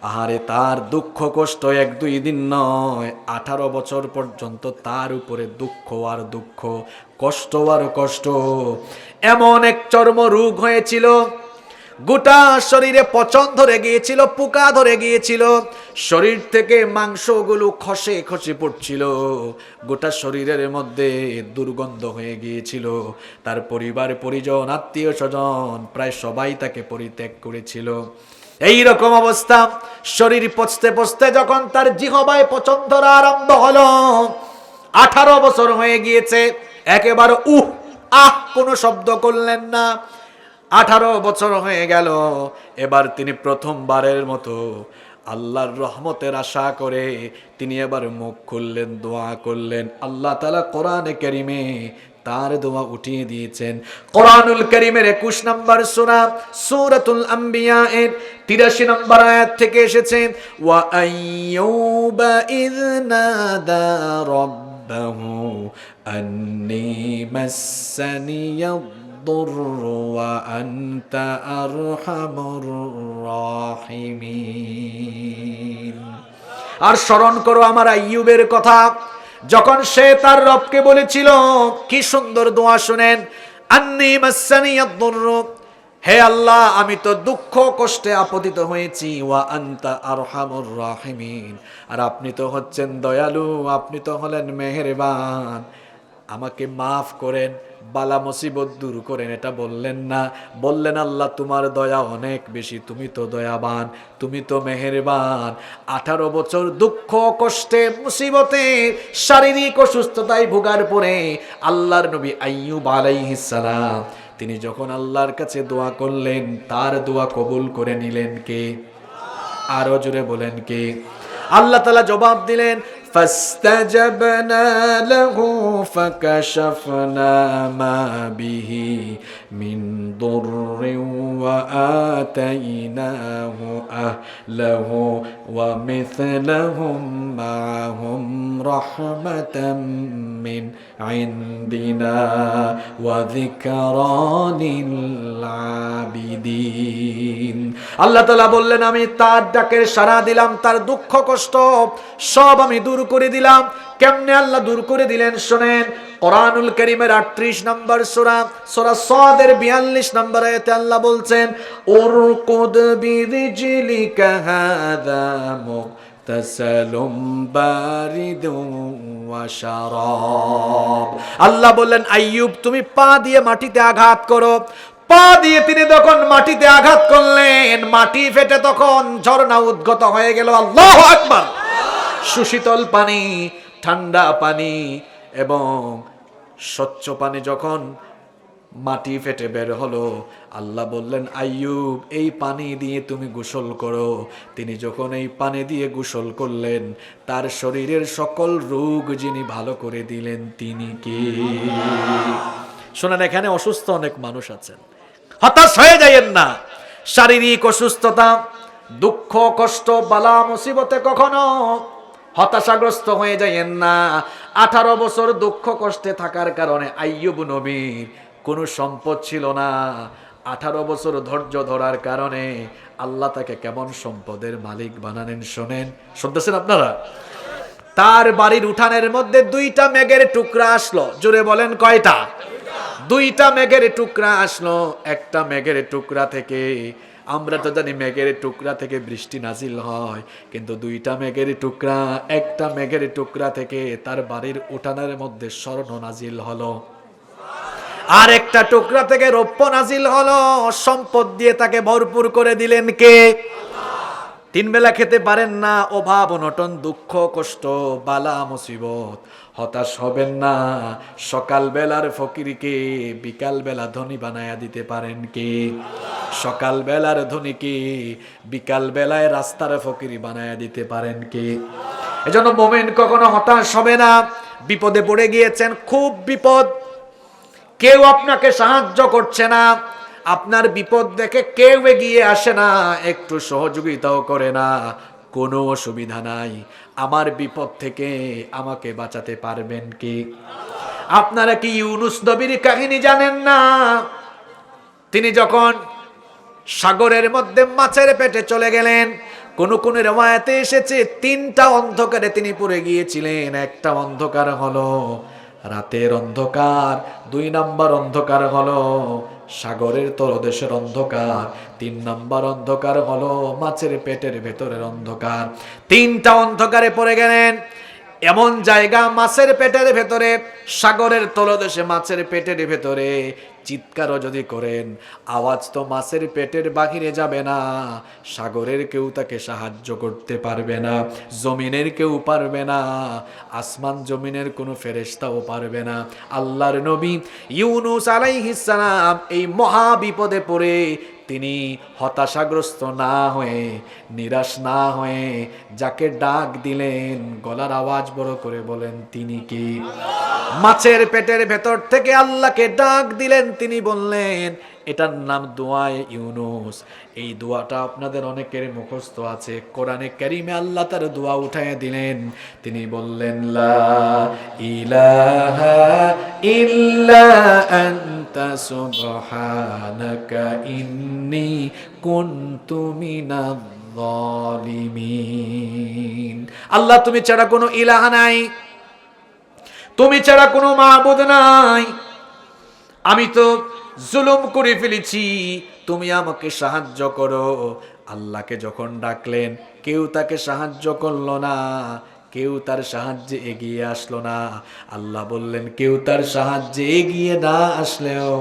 Speaker 1: আহারে, তার দুঃখ কষ্ট এক দুই দিন নয়, 18 বছর পর্যন্ত তার উপরে দুঃখ আর দুঃখ, কষ্ট আর কষ্ট। এমন এক চর্ম রোগ হয়েছিল, গোটা শরীরে পচন ধরে গিয়েছিল, পোকা ধরে গিয়েছিল, শরীর থেকে মাংসগুলো খসে খসে পড়ছিল, গোটা শরীরের মধ্যে দুর্গন্ধ হয়ে গিয়েছিল। তার পরিবার পরিজন আত্মীয় স্বজন প্রায় সবাই তাকে পরিত্যাগ করেছিল। এই রকম অবস্থা, শরীর পচতে পচতে যখন তার জিহ্বায় পচন ধরা আরম্ভ হলো, 18 বছর হয়ে গিয়েছে, একেবারে কোনো শব্দ করলেন না। 18 বছর হয়ে গেল, এবার তিনি প্রথমবারের মতো আল্লাহর রহমতের আশা করে তিনি এবার মুখ খুললেন, দোয়া করলেন। আল্লাহ তাআলা কোরআনে কারীমে তার দোয়া উঠিয়ে দিয়েছেন। কোরআনুল কারীমের 21 নম্বর সূরা সূরাতুল আম্বিয়া এর 83 নম্বর আয়াত থেকে এসেছে, ওয়া আইয়ুবা ইয নাদা রাব্বাহু আন্নী মাসসানিয়াদ الضر وأنت أرحم الراحمين। আর স্মরণ করো আমার আইয়ুবের কথা, যখন সে তার রবকে বলেছিল, কি সুন্দর দোয়া শুনেন, আন্নী মাসসানিয়াদ দুরর, হে আল্লাহ আমি তো দুঃখ কষ্টে আপতিত হয়েছি, ওয়া আনতা আরহামুর রাহিমিন, আর আপনি তো হচ্ছেন দয়ালু, আপনি তো হলেন মেহেরবান, আমাকে মাফ করেন, বালা মুসিবত দূর করেন। এটা বললেন না, বললেন আল্লাহ তোমার দয়া অনেক বেশি, তুমি তো দয়াবান, তুমি তো মেহেরবান। 18 বছর দুঃখ কষ্টে মুসিবতে শারীরিক অসুস্থতায় ভোগার পরে আল্লাহর নবী আইয়ুব আলাইহিস সালাম তিনি যখন আল্লাহর কাছে দোয়া করলেন, তার দোয়া কবুল করে নিলেন কে? আরো জোরে বলেন কে? আল্লাহ তাআলা জবাব দিলেন, فاستجبنا له فكشفنا ما به من ضر وآتيناه أهله ومثلهم معهم رحمة من عندنا وذكرى للعابدين। আল্লাহ তাআলা বললেন, আমি তার ডাকের সাড়া দিলাম, তার দুঃখ কষ্ট সব আমি দূর করে দিলাম। কেমনে আল্লাহ দূর করে দিলেন শোনেন, কোরআনুল কারীমের 38 নম্বর সূরা সাদের 42 নম্বর আয়াতে আল্লাহ বলছেন, উরকুদ বিরিজলিকা হাযা মুগতাসালুম বারিদুন ওয়া শারাব। আল্লাহ বললেন, আইয়ুব তুমি পা দিয়ে মাটিতে আঘাত করো। পা দিয়ে তিনি তখন মাটিতে আঘাত করলেন, মাটি ফেটে তখন ঝর্ণা উদ্গত হয়ে গেল। আল্লাহু আকবার। সুশীতল পানি, ঠান্ডা পানি এবং স্বচ্ছ পানি যখন মাটি ফেটে বের হলো, আল্লাহ বললেন, আইয়ুব এই পানি দিয়ে তুমি গোসল করো। তিনি যখন এই পানি দিয়ে গোসল করলেন, তার শরীরের সকল রোগ যিনি ভালো করে দিলেন তিনি কে? শোনেন, এখানে অসুস্থ অনেক মানুষ আছেন, হতাশ হয়ে যায়েন না। শারীরিক অসুস্থতা, দুঃখ কষ্ট, বালা মুসিবতে কখনো হতাশাগ্রস্ত হয়ে যায়েন না। 18 বছর দুঃখ কষ্টে থাকার কারণে আইয়ুব নবীর কোনো সম্পদ ছিল না। 18 বছর ধৈর্য ধরার কারণে আল্লাহ তাকে কেমন সম্পদের মালিক বানালেন শোনেন। শুনতেছেন আপনারা? তার বাড়ির উঠানের মধ্যে 2টা মেঘের টুকরা আসলো। জোরে বলেন কয়টা? 2টা মেঘের টুকরা আসলো। একটা মেঘের টুকরা থেকে, আমরা তো জানি মেঘের টুকরা থেকে বৃষ্টি নাজিল হয়, কিন্তু 2টা মেঘের টুকরা, একটা মেঘের টুকরা থেকে তার বাড়ির উঠানের মধ্যে স্বর্ণ নাজিল হলো, আর একটা টুকরা থেকে রৌপ্য নাজিল হলো। সম্পদ দিয়ে তাকে ভরপুর করে দিলেন কে? তিন বেলা খেতে পারেন না, অভাব অনটন দুঃখ কষ্ট বালা মুসিবত, হতাশ হবেন না। সকাল বেলার ফকিরকে বিকাল বেলা ধনী বানায়া দিতে পারেন কে? সকাল বেলার ধনীকে বিকাল বেলায় রাস্তার ফকিরি বানায়া দিতে পারেন কে? এজন্য মোমেন কখনো হতাশ হবে না। বিপদে পড়ে গিয়েছেন, খুব বিপদ, কেউ আপনাকে সাহায্য করছে না, আপনার বিপদ দেখে কেউ এগিয়ে আসে না, একটু সহযোগিতাও করে না, কোনো অসুবিধা নাই, আমার বিপদ থেকে আমাকে বাঁচাতে পারবেন কি? আপনারা কি ইউনুস নবীর কাহিনী জানেন না? তিনি যখন সাগরের মধ্যে মাছের পেটে চলে গেলেন, কোন কোন রওয়ায়াতে এসেছে 3টা অন্ধকারে তিনি পড়ে গিয়েছিলেন। একটা অন্ধকার হলো রাতের অন্ধকার, 2 নাম্বার অন্ধকার হলো সাগরের তলদেশের অন্ধকার, 3 নাম্বার অন্ধকার হলো মাছের পেটের ভেতরের অন্ধকার। 3টা অন্ধকারে পড়ে গেলেন। এমন জায়গা মাছের পেটের ভেতরে, সাগরের তলদেশে মাছের পেটের ভেতরে, চিৎকারও যদি করেন আওয়াজ তো মাছের পেটের বাহিরে যাবে না, সাগরের কেউ তাকে সাহায্য করতে পারবে না, জমিনের কেউ পারবে না, আসমান জমিনের কোনো ফেরেশতাও পারবে না। আল্লাহর নবী ইউনুস আলাইহিস সালাম এই মহা বিপদে পড়ে তিনি হতাশাগ্রস্ত না হয়ে, নিরাশ না হয়ে যাকে ডাক দিলেন, গলার আওয়াজ বড় করে বলেন, তিনি কি? মাছের পেটের ভেতর থেকে আল্লাহকে ডাক দিলেন, তিনি বললেন, এটার নাম দোয়ায়ে ইউনুস। এই দোয়াটা আপনাদের অনেকের মুখস্থ আছে, কোরআনে কারিমে আল্লাহ তার দোয়া উঠায় দিলেন। তিনি বললেন, লা ইলাহা ইল্লা আনতা সুবহানাকা ইন্নী কুনতু মিনাজ জালিমিন। আল্লাহ, তুমি ছাড়া কোনো ইলাহা নাই, তুমি ছাড়া কোনো মাবুদ নাই, আমি তো জুলুম করে ফেলেছি, তুমি আমাকে সাহায্য করো। আল্লাহকে যখন ডাকলেন, কেউ তাকে সাহায্য করলো না, কেউ তার সাহায্যে এগিয়ে আসলো না। আল্লাহ বললেন, কেউ তার সাহায্যে এগিয়ে না আসলেও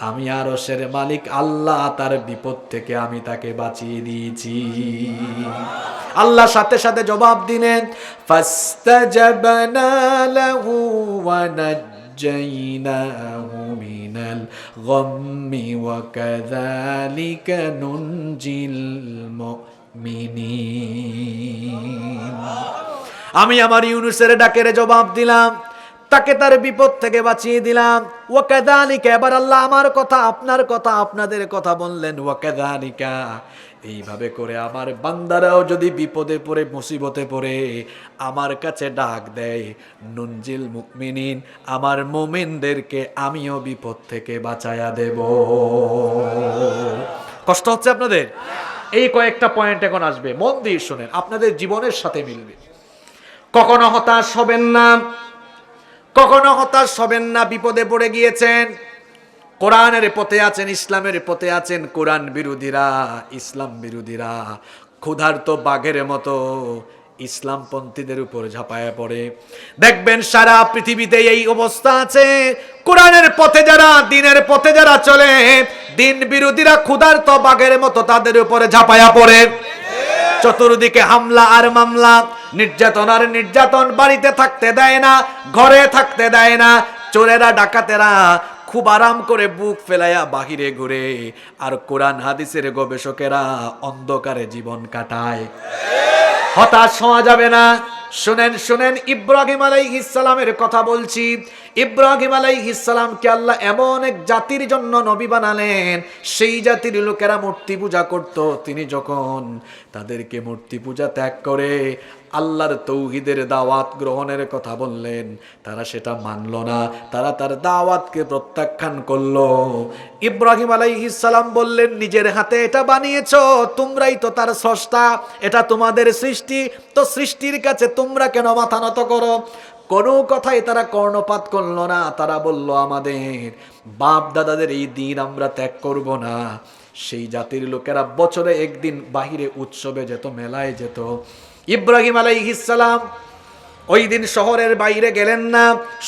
Speaker 1: আমি আরশের মালিক আল্লাহ, তার বিপদ থেকে আমি তাকে বাঁচিয়ে দিয়েছি। আল্লাহ সাথে সাথে জবাব দিলেন, ফাস্তাজাবনা লাহু ওয়া নাজ্জাইনাহু মিনাল গাম্মি ওয়া কাযালিকা নুনজিল মুমিনিন। আমি আমার ইউনুসের ডাকের জবাব দিলাম, তাকে তার বিপদ থেকে বাঁচিয়ে দিলাম। ওয়া কাযালিকা, এবার আল্লাহ আমার কথা, আপনার কথা, আপনাদের কথা বললেন, ওয়া কাযালিকা, এইভাবে করে আমার বান্দারাও যদি বিপদে পড়ে, মুসিবতে পড়ে আমার কাছে ডাক দেয়, নুনজিল মুমিনিন, আমার মুমিনদেরকে আমিও বিপদ থেকে বাঁচায়া দেব। কষ্ট হচ্ছে আপনাদের? এই কয়েকটা পয়েন্ট এখন আসবে, মন দিয়ে শুনেন, আপনাদের জীবনের সাথে মিলবে। কখনো হতাশ হবেন না, কখনো হতাশ হবেন না। বিপদে পড়ে গিয়েছেন, কোরআনের পথে আছেন, ইসলামের পথে আছেন, কোরআন বিরোধীরা, ইসলাম বিরোধীরা ক্ষুধার্ত বাঘের মতো ইসলামপন্থীদের উপর ঝাঁপায়া পড়ে। দেখবেন সারা পৃথিবীতে এই অবস্থা আছে। কোরআনের পথে যারা, দ্বীনের পথে যারা চলে, দ্বীন বিরোধীরা ক্ষুধার্ত বাঘের মতো তাদের উপরে ঝাঁপায়া পড়ে। চতুর্দিকে হামলা আর মামলা, নির্যাতন আর নির্যাতন, বাড়িতে থাকতে দেয় না, ঘরে থাকতে দেয় না। চোরেরা ডাকাতেরা খুব আরাম করে বুক ফেলাইয়া বাহিরে ঘুরে, আর কোরআন হাদিসের গবেষকেরা অন্ধকারে জীবন কাটায়। হতাশ হওয়া যাবে না। শুনেন শুনেন, ইব্রাহিম আলাইহিস সালামের কথা বলছি। ইব্রাহিম আলাইহিস সালামকে আল্লাহ এমন এক জাতির জন্য নবী বানালেন, সেই জাতির লোকেরা মূর্তি পূজা করত। তিনি যখন তাদেরকে মূর্তি পূজা ত্যাগ করে আল্লাহর তৌহিদের দাওয়াত গ্রহণের কথা বললেন, তারা সেটা মানল না, তারা তার দাওয়াতকে প্রত্যাখ্যান করলো। ইব্রাহিম আলাইহিস সালাম বললেন, নিজের হাতে এটা বানিয়েছো, তোমরাই তো তার স্রষ্টা, এটা তোমাদের সৃষ্টি, তো সৃষ্টির কাছে তোমরা কেন মাথা নত করো? কোনো কথাই তারা কর্ণপাত করলো না। তারা বলল, আমাদের বাপ দাদাদের এই দিন আমরা ত্যাগ করব না। সেই জাতির লোকেরা বছরে একদিন বাহিরে উৎসবে যেত, মেলায় যেত। ইব্রাহিম আলাইহিস সালাম ওই দিন শহরের বাইরে গেলেন না।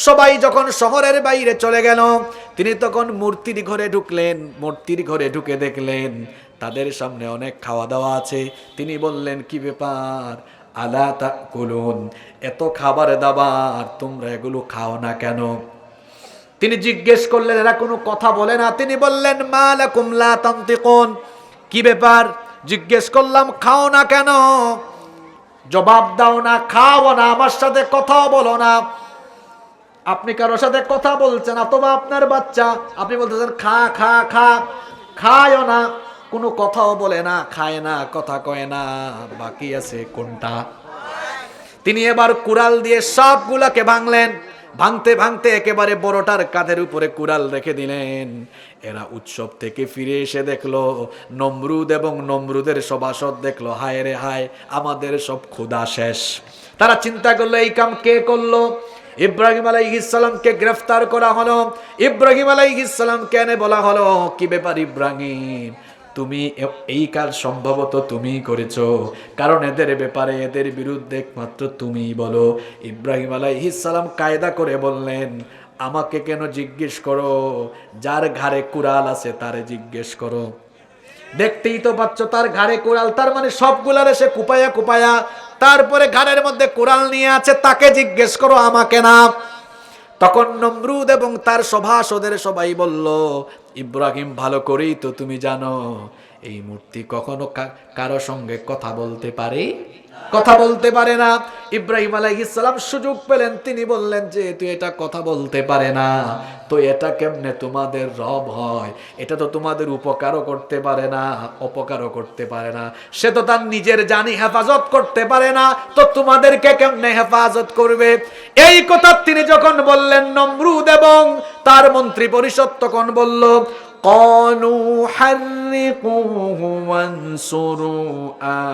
Speaker 1: সবাই যখন শহরের বাইরে চলে গেল, তিনি তখন মূর্তির ঘরে ঢুকলেন। মূর্তির ঘরে ঢুকে দেখলেন তাদের সামনে অনেক খাওয়া দাওয়া আছে। তিনি বললেন, কি ব্যাপার, আলা তাকুলুন, এত খাবার দাবার তোমরা এগুলো খাও না কেন? তিনি জিজ্ঞেস করলেন, এরা কোনো কথা বলে না। তিনি বললেন, মা লাকুম লা তানতিকুন, কি ব্যাপার, জিজ্ঞেস করলাম খাও না কেন, জবাব দাও না, খাও না, আমার সাথে কথাও বলো না। আপনি কারোর সাথে কথা বলছেন অথবা আপনার বাচ্চা, আপনি বলতেছেন খা খা খা, খায়ও না, কোনো কথাও বলে না, খায় না, কথা কয় না, বাকি আছে কোনটা? তিনি এবার কুড়াল দিয়ে সবগুলাকে ভাঙলেন। ভাঙতে ভাঙতে একেবারে বড়টার কাঁধের উপরে কুড়াল রেখে দিলেন। এরা উৎসব থেকে ফিরে এসে দেখলো নমরুদ এবং নমরুদের সভাসদ দেখলো, হায় রে হায়, আমাদের সব ক্ষুধা শেষ। তারা চিন্তা করলো এই কাম কে করলো? ইব্রাহিম আলাইহিস সালামকে গ্রেফতার করা হলো। ইব্রাহিম আলাইহিস সালামকে এনে বলা হলো, কি ব্যাপার ইব্রাহিম, তুমি এই কাজ সম্ভবত তুমিই করেছো, কারণ এদের ব্যাপারে এদের বিরুদ্ধে একমাত্র তুমিই বলো। ইব্রাহিম আলাইহিস সালাম কায়দা করে বললেন, আমাকে কেন জিজ্ঞেস করো, যার ঘাড়ে কুড়াল আছে তারে জিজ্ঞেস করো। দেখতেই তো পাচ্ছ তার ঘাড়ে কুড়াল, তার মানে সবগুলার এসে কুপায়া কুপায়া তারপরে ঘাড়ের মধ্যে কুড়াল নিয়ে আছে, তাকে জিজ্ঞেস করো, আমাকে না। তখন নমরুদ এবং তার সভাসদের সবাই বলল, ইব্রাহিম ভালো করেই তো তুমি জানো এই মূর্তি কখনো কারো সঙ্গে কথা বলতে পারে, কথা বলতে পারে না। ইব্রাহিম আলাইহিস সালাম সুযোগ পেলেন, তিনি বললেন যে তুই এটা কথা বলতে পারে না, তো এটা কেমনে তোমাদের রব হয়? এটা তো তোমাদের উপকারও করতে পারে না, অপকারও করতে পারে না, সে তো তার নিজের জানি হেফাজত করতে পারে না, তো তোমাদেরকে কেমনে হেফাজত করবে? এই কথা তিনি যখন বললেন, নমরুদ এবং তার মন্ত্রী পরিষদ তখন বলল, قالوا حرقوه وانصروا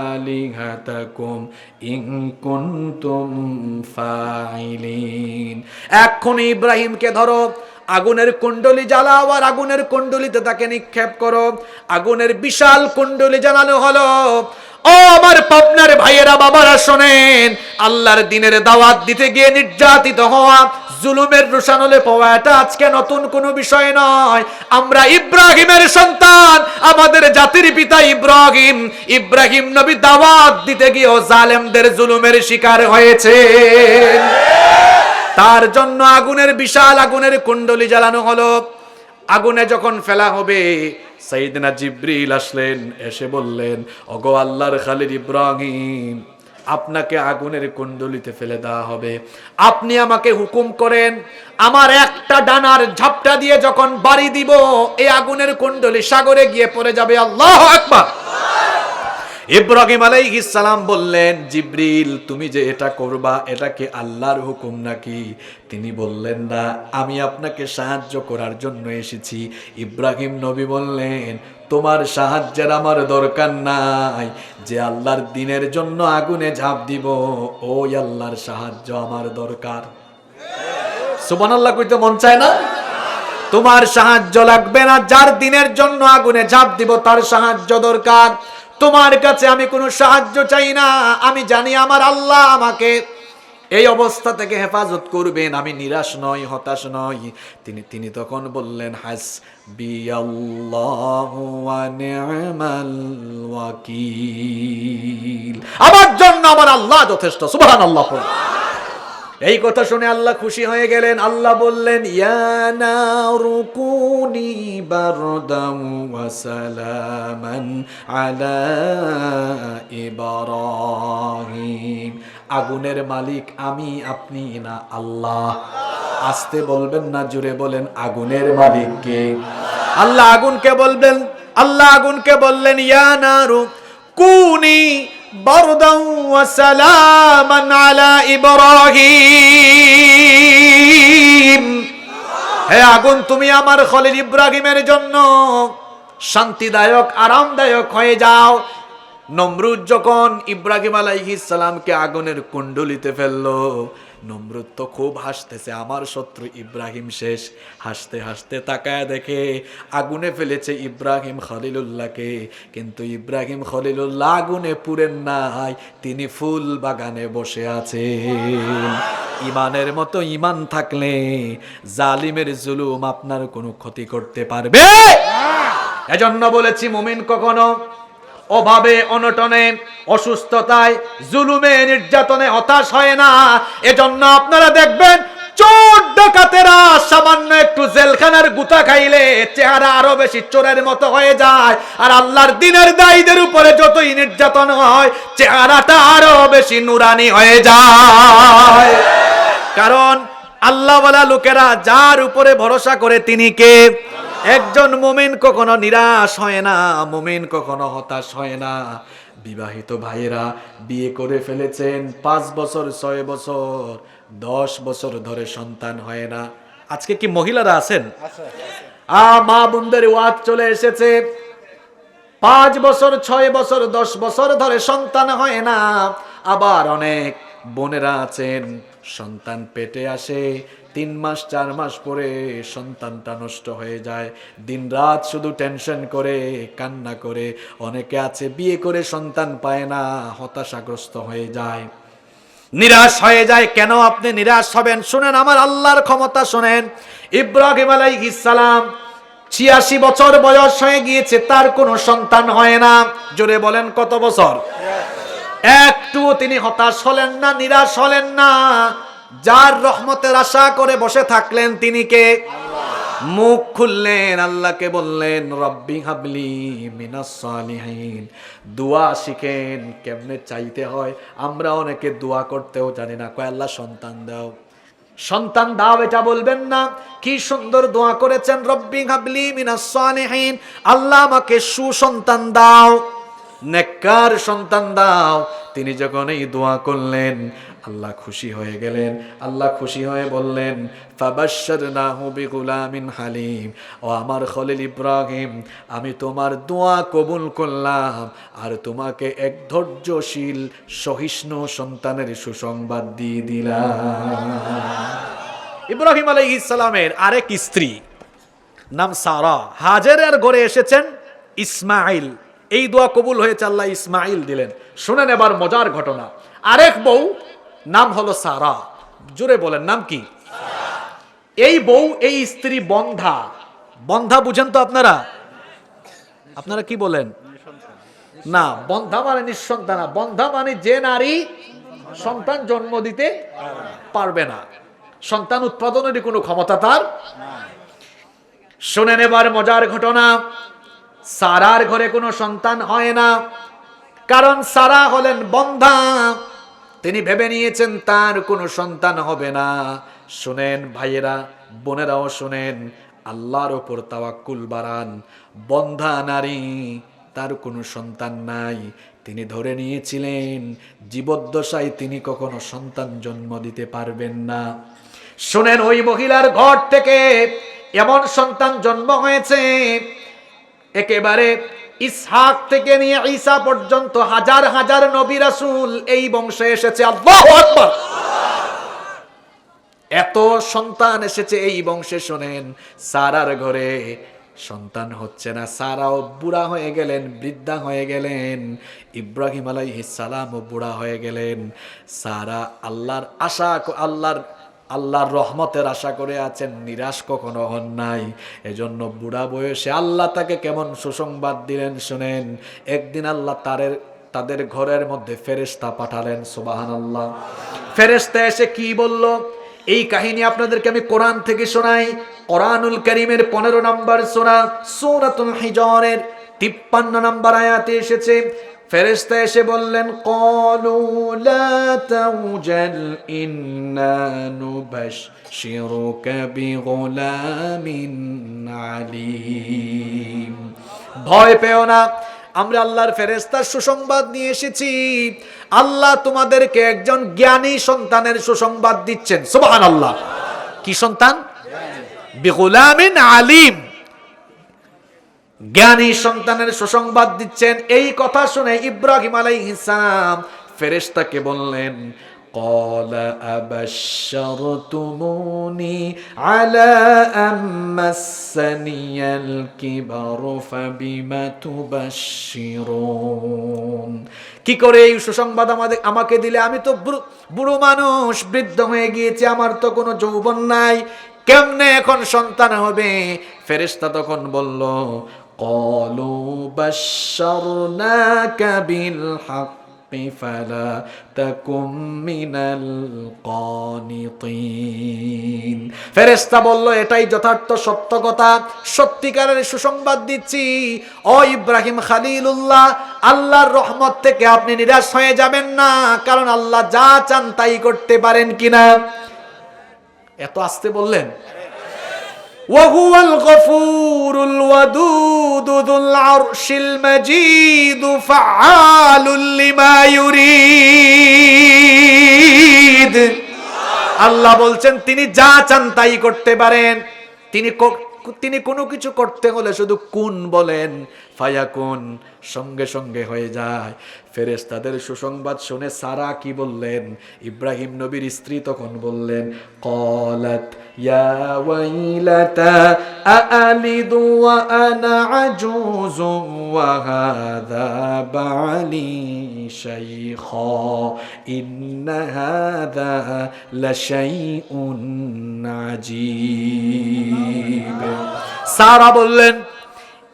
Speaker 1: آلهتكم إن كنتم فاعلين। এখন ইব্রাহিমকে ধরো, আগুনের কুণ্ডলী জ্বালাও আর আগুনের কুণ্ডলীতে তাকে নিক্ষেপ করো। আগুনের বিশাল কুণ্ডলী জ্বালানো হলো। ও আমার পাবনার ভাইয়েরা, বাবারা শোনেন, আল্লাহর দ্বীনের দাওয়াত দিতে গিয়ে নির্যাতিত হওয়া, জুলুমের রোশানলে পাওয়া, এটা আজকে নতুন কোনো বিষয় নয়। আমরা ইব্রাহিমের সন্তান, আমাদের জাতির পিতা ইব্রাহিম। ইব্রাহিম নবী দাওয়াত দিতে গিয়ে জালেমদের জুলুমের শিকার হয়েছে, তার জন্য আগুনের বিশাল আগুনের কুণ্ডলী জ্বালানো হলো। আগুনে যখন ফেলা হবে, সাইয়েদনা জিবরিল আসলেন, এসে বললেন, ওগো আল্লাহর খালিল ইব্রাহিম, আপনাকে আগুনের কুণ্ডলিতে ফেলে দেওয়া হবে। আপনি আমাকে হুকুম করেন, আমার একটা ডানার ঝাপটা দিয়ে যখন বাড়ি দিব, এই আগুনের কুণ্ডলী সাগরে গিয়ে পড়ে যাবে। আল্লাহু আকবার। ইব্রাহিম আলাইহিস সালাম বললেন, জিবরিল তুমি যে এটা করবা, এটা কি আল্লাহর হুকুম নাকি? তিনি বললেন, না, আমি আপনাকে সাহায্য করার জন্য এসেছি। ইব্রাহিম নবী বললেন, তোমার সাহায্যের আমার দরকার নাই, যে আল্লাহর দ্বীনের জন্য আগুনে ঝাঁপ দিব, ওই আল্লাহর সাহায্য আমার দরকার। সুবহানাল্লাহ কইতে মন চায় না? তোমার সাহায্য লাগবে না, যার দ্বীনের জন্য আগুনে ঝাঁপ দিব তার সাহায্য দরকার। তোমার কাছে আমি কোনো সাহায্য চাই না, আমি জানি আমার আল্লাহ আমাকে এই অবস্থা থেকে হেফাজত করবেন, আমি নিরাশ নই, হতাশ নই। তিনি তখন বললেন, হাসবিয়াল্লাহু ওয়া নি'মাল ওয়াকিল, আমার জন্য আমার আল্লাহ যথেষ্ট। সুবহানাল্লাহ। এই কথা শুনে আল্লাহ খুশি হয়ে গেলেন। আল্লাহ বললেন, ইয়া নারু কুনি বারদাম ওয়া সালামান আলা ইব্রাহিম। আগুনের মালিক আমি, আপনি না, আল্লাহ। আস্তে বলবেন না, জোরে বলেন, আগুনের মালিক কে? আল্লাহ আগুনকে বলবেন, আল্লাহ আগুনকে বললেন, ইয়া নারু কুনি বারদান ওয়া সালামান আলা ইব্রাহিম। হে আগুন, তুমি আমার খলিল ইব্রাহিমের জন্য শান্তিদায়ক, আরামদায়ক হয়ে যাও। নমরুদ যখন ইব্রাহিম আলাইহিস সালামকে আগুনের কুণ্ডলিতে ফেললো, নমরুদ তো খুব হাসতেছে, আমার শত্রু ইব্রাহিম শেষ। হাসতে হাসতে তাকায় দেখে আগুনে ফেলেছে ইব্রাহিম খলিলুল্লাহকে, কিন্তু ইব্রাহিম খলিলুল্লাহ আগুনে পুড়েন নাই, তিনি ফুল বাগানে বসে আছেন। ইমানের মতো ইমান থাকলে জালিমের জুলুম আপনার কোনো ক্ষতি করতে পারবে। এজন্য বলেছি মুমিন কখনো অভাবে, অনটনে, অসুস্থতায়, জুলুমে, নির্যাতনে হতাশ হয় না। এজন্য আপনারা দেখবেন চোর ডাকাতেরা সামান্য একটু জেলখানার গুতা খাইলে চেহারা আরো বেশি চোরের মতো হয়ে যায়, আর আল্লাহর দ্বীনের দায়ীদের উপরে যতই নির্যাতন হয় চেহারাটা আরো বেশি নুরানি হয়ে যায়। কারণ আল্লাহওয়ালা লোকেরা যার উপরে ভরসা করে তিনি কে? একজন মুমিন কখনো নিরাশ হয় না, মুমিন কখনো হতাশ হয় না। বিবাহিত ভাইয়েরা বিয়ে করে ফেলেছেন 5 বছর, 6 বছর, 10 বছর ধরে সন্তান হয় না। আজকে কি মহিলারা আছেন? মা বোনদের ওয়াজ চলে এসেছে, 5 বছর, 6 বছর, 10 বছর ধরে সন্তান হয় না। আবার অনেক বোনেরা আছেন সন্তান পেটে আসে, 3 মাস 4 মাস পরে সন্তানটা নষ্ট হয়ে যায়, দিন রাত শুধু টেনশন করে, কান্না করে। অনেকে আছে বিয়ে করে সন্তান পায় না, হতাশাগ্রস্ত হয়ে যায়, নিরাশ হয়ে যায়। কেন আপনি নিরাশ হবেন? শুনেন আমার আল্লাহর ক্ষমতা শুনেন। ইব্রাহিম আলাইহিস সালাম 86 বছর বয়স হয়ে গিয়েছে, তার কোনো সন্তান হয় না। জোরে বলেন কত বছর? একটু তিনি হতাশ হলেন না, নিরাশ হলেন না। যার রহমতের আশা করে বসে থাকলেন তিনি কে? মুখ খুললেন, আল্লাহকে বললেন রব্বি হাবলি মিনাস সালিহিন। দোয়া শিখেন কেমনে চাইতে হয়। আমরা অনেকে দোয়া করতেও জানি না, কয় আল্লাহ সন্তান দাও, সন্তান দাও, এটা বলবেন না। কি সুন্দর দোয়া করেছেন, রব্বি হাবলি মিনাস সালিহিন, আল্লাহ আমাকে সুসন্তান দাও, নেককার সন্তান দাও। তিনি যখন এই দোয়া করলেন আল্লাহ খুশি হয়ে গেলেন। আল্লাহ খুশি হয়ে বললেন ফাবাশশারনাহু বিগুলামিন হালিম, ও আমার খলিল ইব্রাহিম, আমি তোমার দোয়া কবুল করলাম আর তোমাকে এক ধৈর্যশীল সহিষ্ণু সন্তানের সুসংবাদ দিয়ে দিলাম। ইব্রাহিম আলাইহিস সালামের আরেক স্ত্রী নাম সারা, হাজেরের ঘরে এসেছেন ইসমাইল। এই দোয়া কবুল হয়েছে, আল্লাহ ইসমাইল দিলেন। শুনেন এবার মজার ঘটনা। আরেক বউ নাম হলো সারা। জোরে বলেন নাম কি? এই বউ, এই স্ত্রী বন্ধা। বন্ধা বুঝেন তো আপনারা? আপনারা কি বলেন? না, বন্ধা মানে নিঃসন্তানা। বন্ধা মানে যে নারী সন্তান জন্ম দিতে পারবে না, সন্তান উৎপাদনের কোনো ক্ষমতা তার। শুনেন এবার মজার ঘটনা। সারার ঘরে কোনো সন্তান হয় না, কারণ সারা হলেন বন্ধা। তিনি ভেবে নিয়েছেন তার কোনো সন্তান হবে না। শুনেন ভাইয়েরা, বোনেরাও শুনেন, আল্লাহর উপর তাওয়াক্কুল বাড়ান। বন্ধা নারী, তার কোনো সন্তান নাই। তিনি ধরে নিয়েছিলেন জীবদ্দশায় তিনি কখনো সন্তান জন্ম দিতে পারবেন না। শুনেন ওই মহিলার ঘর থেকে এমন সন্তান জন্ম হয়েছে, একেবারে ইসহাক থেকে নিয়ে ঈসা পর্যন্ত হাজার হাজার নবী রাসূল এই বংশে এসেছে। আল্লাহু আকবার! এত সন্তান এসেছে এই বংশে। শোনেন, সারার ঘরে সন্তান হচ্ছে না। সারাও বুড়া হয়ে গেলেন, বৃদ্ধা হয়ে গেলেন। ইব্রাহিম আলাইহিস সালামও বুড়া হয়ে গেলেন। সারা আল্লাহর আশা, আল্লাহর রহমতের আশা করে আছেন, নিরাশ কখনো হন নাই। এজন্য বুড়া বয়সে আল্লাহ তাকে কেমন সুসংবাদ দিলেন শুনেন। একদিন আল্লাহ তাদের ঘরের মধ্যে ফেরেশতা পাঠালেন। সুবহানাল্লাহ। ফেরেশতা এসে কি বলল, এই কাহিনী আপনাদেরকে আমি কোরআন থেকে শোনাই। কোরআনুল কারীমের 15 নম্বর সূরা সূরাতুল হিজরের 53 নম্বর আয়াতে এসেছে। ফেরেশতা এসে বললেন, ক্বালু লা তাওজাল ইন্না নুবাশশিরুকা বিগুলামিন আলীম। ভয় পেও না, আমরা আল্লাহর ফেরেশতার সুসংবাদ নিয়ে এসেছি। আল্লাহ তোমাদেরকে একজন জ্ঞানী সন্তানের সুসংবাদ দিচ্ছেন। সুবহানাল্লাহ। কি সন্তান? বিগুলামিন আলীম, জ্ঞানী সন্তানের সুসংবাদ দিচ্ছেন। এই কথা শুনে ইব্রাহিম আলাইহিস সালাম ফেরেশতাকে বললেন, ক্বালা আবাশশারতুমুনি আলা আমাসানিয়াল কিবারু ফাবিমা তুবাশশিরুন। কি করে এই সুসংবাদ আমাকে দিলে? আমি তো বুড়ো মানুষ, বৃদ্ধ হয়ে গিয়েছি, আমার তো কোনো যৌবন নাই, কেমনে এখন সন্তান হবে? ফেরেশতা তখন বলল, قالوا بشرناك بالحق فلا تكن من القانطين ফেরেশতা বলল এটাই যথার্থ সত্য কথা, সত্যিকারের সুসংবাদ দিচ্ছি ও ইব্রাহিম খলিলুল্লাহ, আল্লাহর রহমত থেকে আপনি নিরাশ হয়ে যাবেন না, কারণ আল্লাহ যা চান তাই করতে পারেন কিনা। এত আস্তে বললেন। وهو الغفور الودود ذو العرش المجيد فعال لما يريد। আল্লাহ বলছেন তিনি যা চান তাই করতে পারেন। তিনি কোনো কিছু করতে হলে শুধু কুন বলেন, ফায়াকুন, সঙ্গে সঙ্গে হয়ে যায়। ফেরেশতাদের সুসংবাদ শুনে সারা কি বললেন? ইব্রাহিম নবীর স্ত্রী তখন বললেন, ক্বালাত ইয়া ওয়াইলাতা আলিদু ওয়া আনা আজুজুম ওয়া হাযা বালি শাইখা ইন্না হাযা লাশাইউন আজীব। সারা বললেন